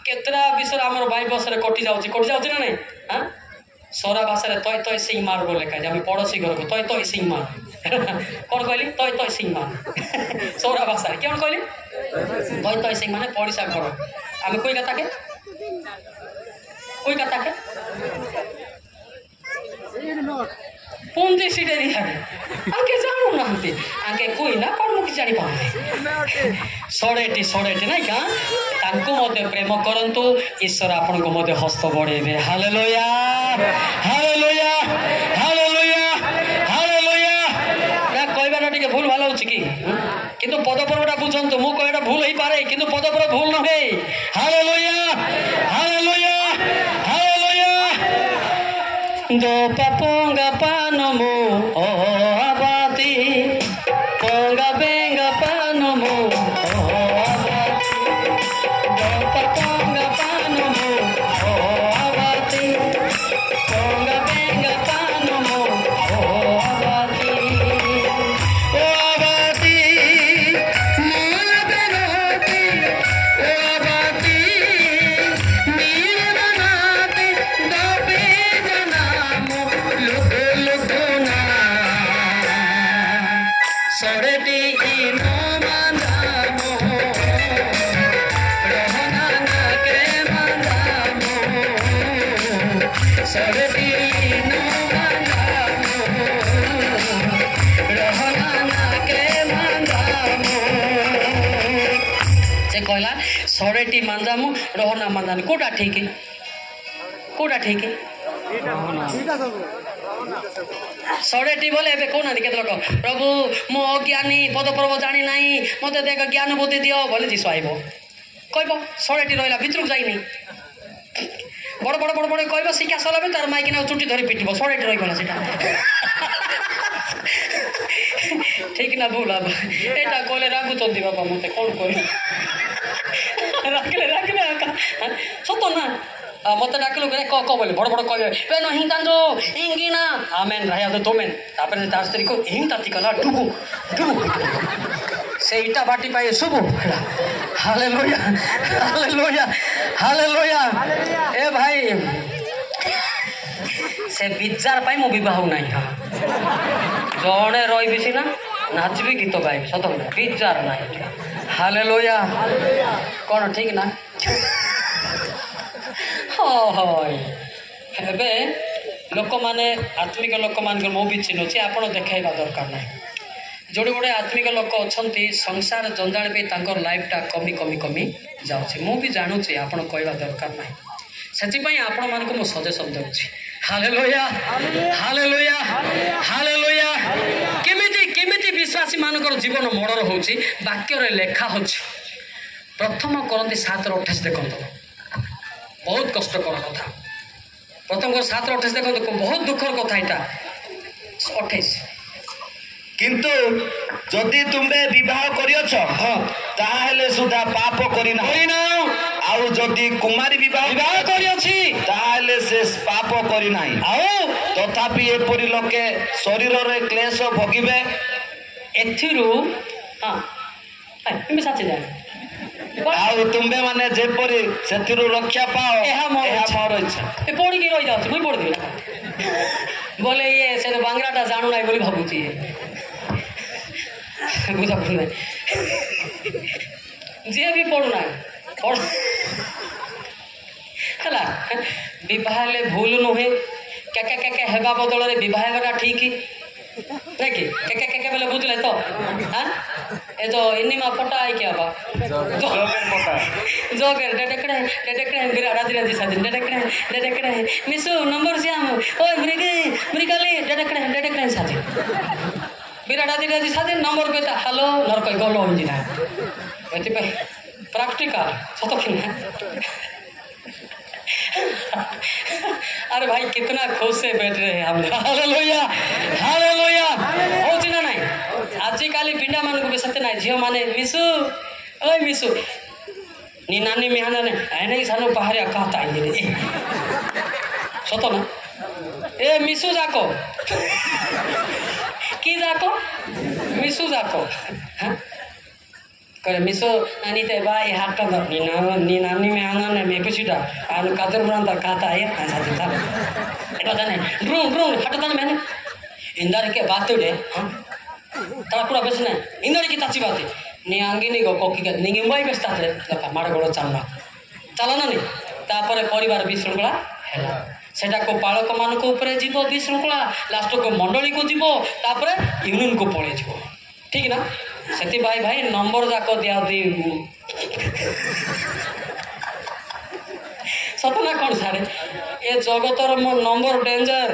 केतरा विषय आम भाई बस कटि जाऊँगी ना नहीं सौरा भाषा तय तय सिंह मार बोले कहे आम पड़ोशी घर को तय तय सिंह मार कौन कहली तय तय सिंह मार सौरा भाषा क्या कहली तय तय सिंह माने पड़िशा घर आम कोई कथा के पुंजी सीटेरी आके जानू ना आके कोई ना कौन मुझे जानी पाऊँ सड़ेटी ना क्या प्रेम करंतु ईश्वर आपन को मध्य हस्त बढ़ेबे। Hallelujah hallelujah hallelujah hallelujah. ना कहबाटा टिके भूल भाल होछि कि किंतु पदपर्वटा बुझंतु मु कहटा भूल होई पारे किंतु पदपर्व भूल न होए। Hallelujah hallelujah hallelujah. दो पापोंगा पानमु ओ आबाती पोंगा बेंगा पानमु ओ आबाती दो पापोंगा पानमु ओ आबाती पोंगा बेंगा पानमु ओ आबाती मूल बेनाती ओ आबाती नील बनाती दो बेजना सड़ती नो मांदामो रहना ना के मांदामो सड़ती नो मांदामो रहना ना के मांदामो से कहला सड़ती मांदामो रहना मांदान कोटा ठीक सड़ेटी बोले ए कौना केत लोक प्रभु मो अज्ञानी पदपर्व जानी ना मत देख ज्ञान बुद्धि दियो बोले जीशु आइब कह सड़ेटी रहा भितर जाइनी बड़ बड़ बड़ बड़ कह शिक्षा सरला तार माइकिना चुटी धरी पिटब सड़ेटी रहीगला से ठीक ना भूल एटा कहले रागुचंदी बाबा मत कौन कह राखले सत ना मत डाकिलु कह बोले बड़ बड़ कहे न हिंतांजो हिंगिना आमेन रहा तो तोमेन तापर तार स्त्री को हिंता तिकला डुबु डुबु से इटा बाटी पाए शुभ हालेलुया हालेलुया हालेलुया ए भाई से बिजार पाई मो विवाह नहीं हाँ जड़े रही सीना नाचबी गीत गायबी सत बिजार नहीं हालेलुया कौन ठीक ना ଏବେ ଲୋକମାନେ ଆତ୍ମିକ ଲୋକମାନଙ୍କ ମୁଁ ବି ଚିହ୍ନୁଛି ଆପଣ ଦେଖାଇବା ଦରକାର ନାହିଁ ଯୋଉଠି ଗୋଟେ ଆତ୍ମିକ ଲୋକ ଅଛନ୍ତି ସଂସାର ଜଞ୍ଜାଳ ବି ତାଙ୍କର ଲାଇଫଟା କମି କମି କମି ଯାଉଛି ମୁଁ ବି ଜାଣୁଛି ଆପଣ କହିବା ଦରକାର ନାହିଁ ସେଥିପାଇଁ ଆପଣମାନଙ୍କୁ ମୁଁ ସଜେସନ୍ ଦେଉଛି ହାଲେଲୁୟା ହାଲେଲୁୟା ହାଲେଲୁୟା କେମିତି କେମିତି ବିଶ୍ୱାସୀ ମାନଙ୍କର ଜୀବନ ମର୍ଡର ହେଉଛି ବାକ୍ୟରେ ଲେଖା ହେଉଛି ପ୍ରଥମ କରନ୍ତି 7:28 ଦେଖନ୍ତୁ ବହୁତ କଷ୍ଟକର କଥା प्रथम 7:28 देखो बहुत दुखर कथा एटा 28 किंतु जदि तुमे विवाह करियछ ताहेले सुधा पाप करिना आउ जदि कुमारी विवाह करियछि ताहेले से पाप करिनाई आउ तथापि एपरि लोके शरीर रे क्लेश भोगिबे एथिरु हां इमे साचे जाय आउ तुम्बे माने जेपरि सेथिरु रक्षा पाओ एहा मोर इच्छा ए पड़ी के रहि जाउछ मुई पड़ दिला बोले ये से तो बांग्लाटा जानू नाही बोली भाबुची बुझा पड़े जे भी पड़ू ना पड़ हला विवाह ले भूल नुहे क्या हेबा बदल रे विवाह हेबाटा ठीक देखि क्या बोले बुझले तो हां ए तो इनिमा पटा आई क्या बा जोगर पटा जोगर डेडकड़े बिरा राधी राधी सादिन डेडकड़े मिसु नंबर श्याम ओए मृगाले डेडकड़े सादिन बिरा राधी सादिन नंबर बेता हेलो नर कोई गलो होंजी ना एति पे प्रैक्टिकल सतो किना अरे भाई कितना खुश से बैठ रहे हैं हम हालेलुया हालेलुया होची ना नहीं आज काली पिंडा मान को बेसते ना झियो माने मिसु ओए मिसु नी नानी मिहाना ने एने सानो पहाड़िया कहता है सतो ना ए मिसु जाको की जाको मिसु जाको हां करे मिसो नानी ते भाई हाथ का नी नानी में आना ने मैं पुछीटा आनु कादर ब्रांडर खाता है ऐसा था एटा जाने ड्रोन हट दाने मैंने इंदर के बात उड़े हां तला पूरा बस ना इंदर की ताची बात नी आंगिनी गो कोकी के निंगे मोई बेस्ता थे लका माड़ गोड़ चला ना नी तापर परिवार विशृंखला हैला सेटा को पालक मान को ऊपर जीवो विशृंखला लास्ट को मंडली को जीवो तापर यूनियन को पळे जीवो ठीक ना सेति भाई नंबर जाको दिया दी सपना कौन सारे ये जगतर मो नंबर डेंजर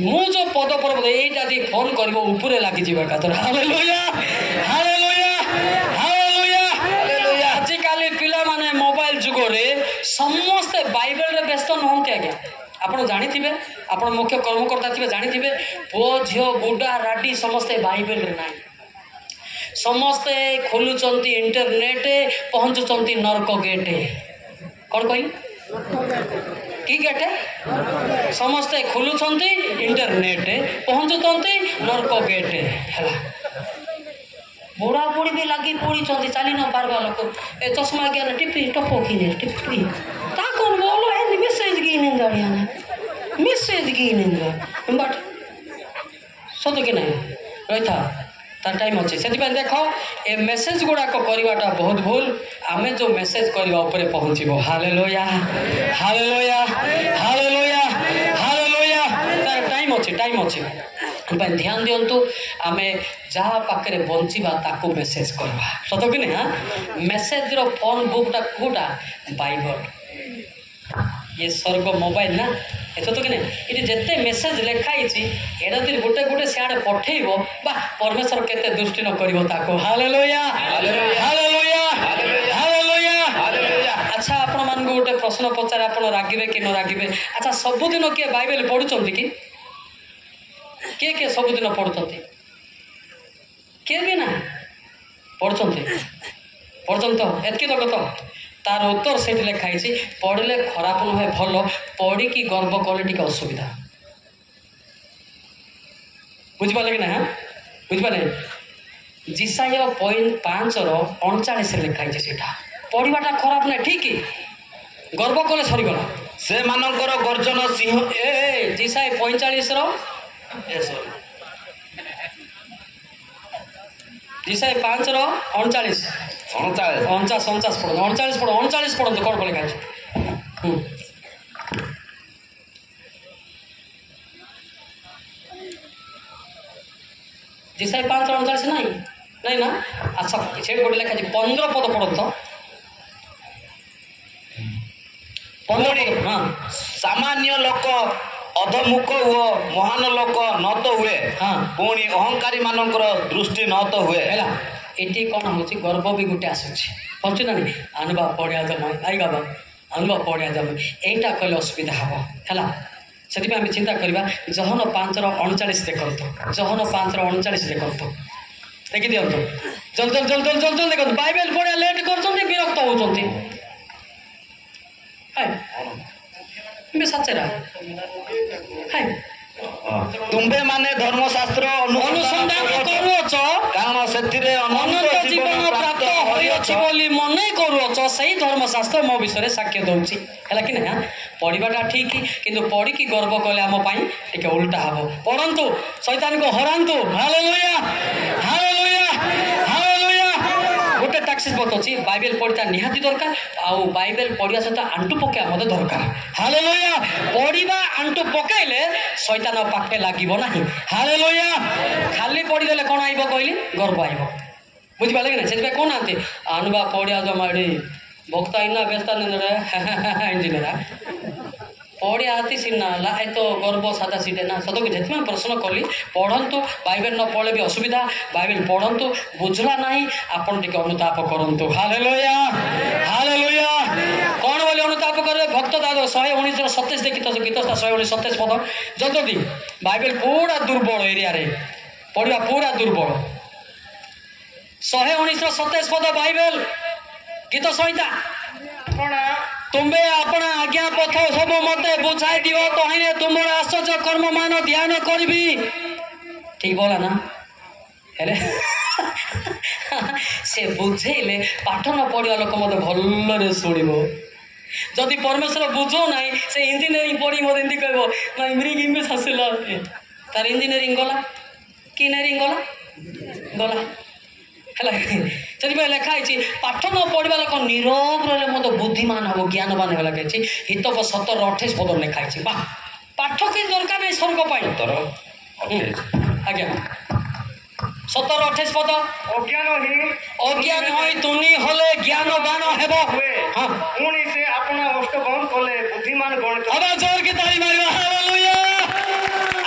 मु जो पद पर एटा दी फोन करबो ऊपरे लागि जीवा का हालेलुया हालेलुया हालेलुया हालेलुया आज काली पिला माने मोबाइल जुगो रे समस्त बाइबल रे व्यस्त नहंते आज्ञा आपण जानिथिबे आपण मुख्य कर्मकर्ता थिबे जानिथिबे पो झियो बुडा राडी समस्त बाइबल रे नाही समस्ते खोलुचंती इंटरनेट पहुंचुचंती नरक गेट कौन कही की गेट समस्ते खोलुचंती इंटरनेट पहुंचुचंती नरक गेट हैला बुढ़ा बुढ़ी भी लगी पड़ी चली न पारवा लोक ए चश्मा ज्ञान टिपी टपो किने टिपी ता कौन बोलो ए मेसेज की निंदड़िया मेसेज की निंदा बट सत कि नहीं रही तार टाइम अच्छे से देख ए मेसेज गुड़ाक करवाटा बहुत भूल आमे जो मेसेज करवा ऊपर पहुँचब हालेलुया हालेलुया हालेलुया हालेलुया तार टाइम अच्छे ध्यान दिंतु आमे जहाँ पाखे बंचा ताकू मेसेज करवा सत कि नहीं हाँ मेसेज फोन बुकटा कौटा बाइबल ये स्वर्ग मोबाइल ना एत तो कि ये जिते मेसेज लिखाई एटा गोटे गोटे सियाड़े पठेब बा परमेश्वर केते दृष्टि न करिवो ताको हालेलुया हालेलुया हालेलुया अच्छा आपण मान को गोटे प्रश्न पचारे आपण रागिबे कि न रागिबे अच्छा सबुदिन किए बाइबल पढ़ुचंती कि किए सबुदिन पढ़ुचंती किए भी ना पढ़ुचंती तो एतकी तो कत तार उत्तर से लिखाई पढ़ले खराब नुहे भल पढ़ी गर्व कले टी असुविधा बुझिपारे कि ना बुझिपारे जिसाय 5:39 लिखाई सेटा पढ़ाटा खराब ना ठीक गर्व कले सरीगला से मानकर गर्जन सिंह ए जिसाय 45 जिसाय 5:39 49 पढ़ो कौन लिखा है जिसाय 5:39 नहीं ना अच्छा से गोटे लिखा 15 पद पढ़ो तो 15 पद हाँ सामान्य लोक अधमुख हुओ महान लोक न तो हुए हाँ पुणी अहंकारी मानकर दृष्टि न तो हुए है ये कौन हो गर्व भी गोटे आसूँ पहुँचु ना नहीं आनवा पढ़िया जमा आई बाबा आनवा पढ़िया जमा यहीटा कहले असुविधा हम है से आम चिंता करवा जहन 5:39 देखु जहन 5:39 देखु देखी दिंतु जल जल जल जल जल जल देखो बाइबल पढ़िया लेट कर विरक्त होती सचेरा तुम्बे माने धर्मशास्त्र अनुसंधान करुच कारण से अनंत जीवन प्राप्त होइछि बोली मने करुच सही धर्मशास्त्र मो विषय साक्ष्य दउछि हैला कि ना पढ़ाटा ठीक किंतु पढ़ी की गर्व कले आम टे उल्टा हम पढ़ंतु शैतान को हरांतु हालेलुया हालेलुया हालेलुया गोटे टैक्सिस बात अच्छी बाइबल पढ़ा निहाती दरकार आउ बाइबल पढ़ा सहित आंटू पकड़ा मत दरकार हालेलुया पढ़ा आंटू पकाइले शैतान पाखे लगे ना हालेलुया खाली पढ़ीदे कौन आइब कहली गर्व आइब बुझिपारे कि ना से कौन आते आनवा पढ़िया जमा भक्ता इना व्यस्ता इंजीनियर पढ़िया हाथी सीना ए तो गर्व सादा सीटे ना सत कि मैं प्रश्न कली पढ़ंतु बाइबल न पढ़े भी असुविधा बाइबल पढ़ंतु बुझला नहीं आपन टिके अनुताप करंतु हालेलुया हालेलुया कौन बोली अनुताप करे भक्त दादा 119:27 देखी तो गीत 119:27 पद जल्दी बाइबल पूरा दुर्बल एरिया रे पढ़िया पूरा दुर्बल 119:27 पद बाइबल गीत संहिता तुम्बे अपना आज्ञा पथ सब मते बुझाई दियो तो हिने तुमर आश्चर्य कर्म मान ध्यान करबी ठीक बोला ना हेले से बुझेले पाठ न पढ़िया लोक मते भल्लरे सुनिबो जदि परमेश्वर बुझो नाही से इंजीनियरिंग पढ़ी मते एंदी कहबो ना इंग्लिश हसिला तार इंजीनियरिंग गला कि इंजीनियरिंग गला जब लिखाई पाठ न पढ़ा लोक नीरव रहे मत बुद्धिमान हम ज्ञानवान है लगे हितप 17:28 पद लिखाई वाह पाठ कि दरकार नहीं स्वर्ग आज्ञा 17:28 पद अज्ञान होई तुनी हले ज्ञानवान हेबो हां पुणी से अपना अष्ट बंद कले बुद्धिमान गणित अब जोर की ताली मारिबा हालेलुया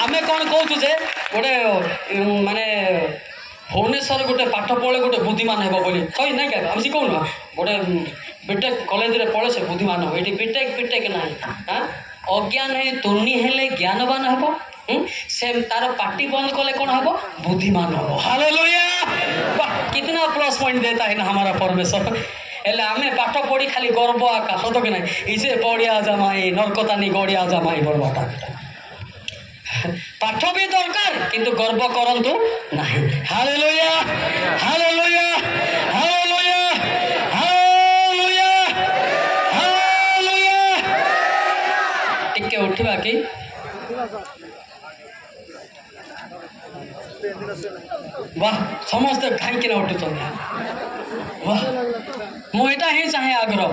आमे कोन कहू जे गोटे माने भुवनेश्वर गोटे पाठ पढ़े गोटे बुद्धिमान हेबो बोली कही नहीं क्या आम शिखौ ना गोटे बीटेक कॉलेज रे पढ़े से बुद्धिमान हो ये बीटेक ना हाँ अज्ञान है तुर्नी हेले ज्ञानवान हेबो से तार पार्टी बंद कले कौन हेबो बुद्धिमान हेबो हालेलुया वाह कितना प्लस पॉइंट देता है ना हमारा परमेश्वर हेले आमे पाठ पढ़ी खाली गर्व आका सत कि नहीं इसे पढ़िया जमाई नरकतानी गड़िया जमाई बड़बाटा पाठ भी दरकार किंतु गर्व करंतु नहीं hallelujah hallelujah hallelujah hallelujah hallelujah टिके उठिबा कि वाह समस्त कहीं उठुଛନ୍ତି वाह मु एटा ही चाहे आग्रह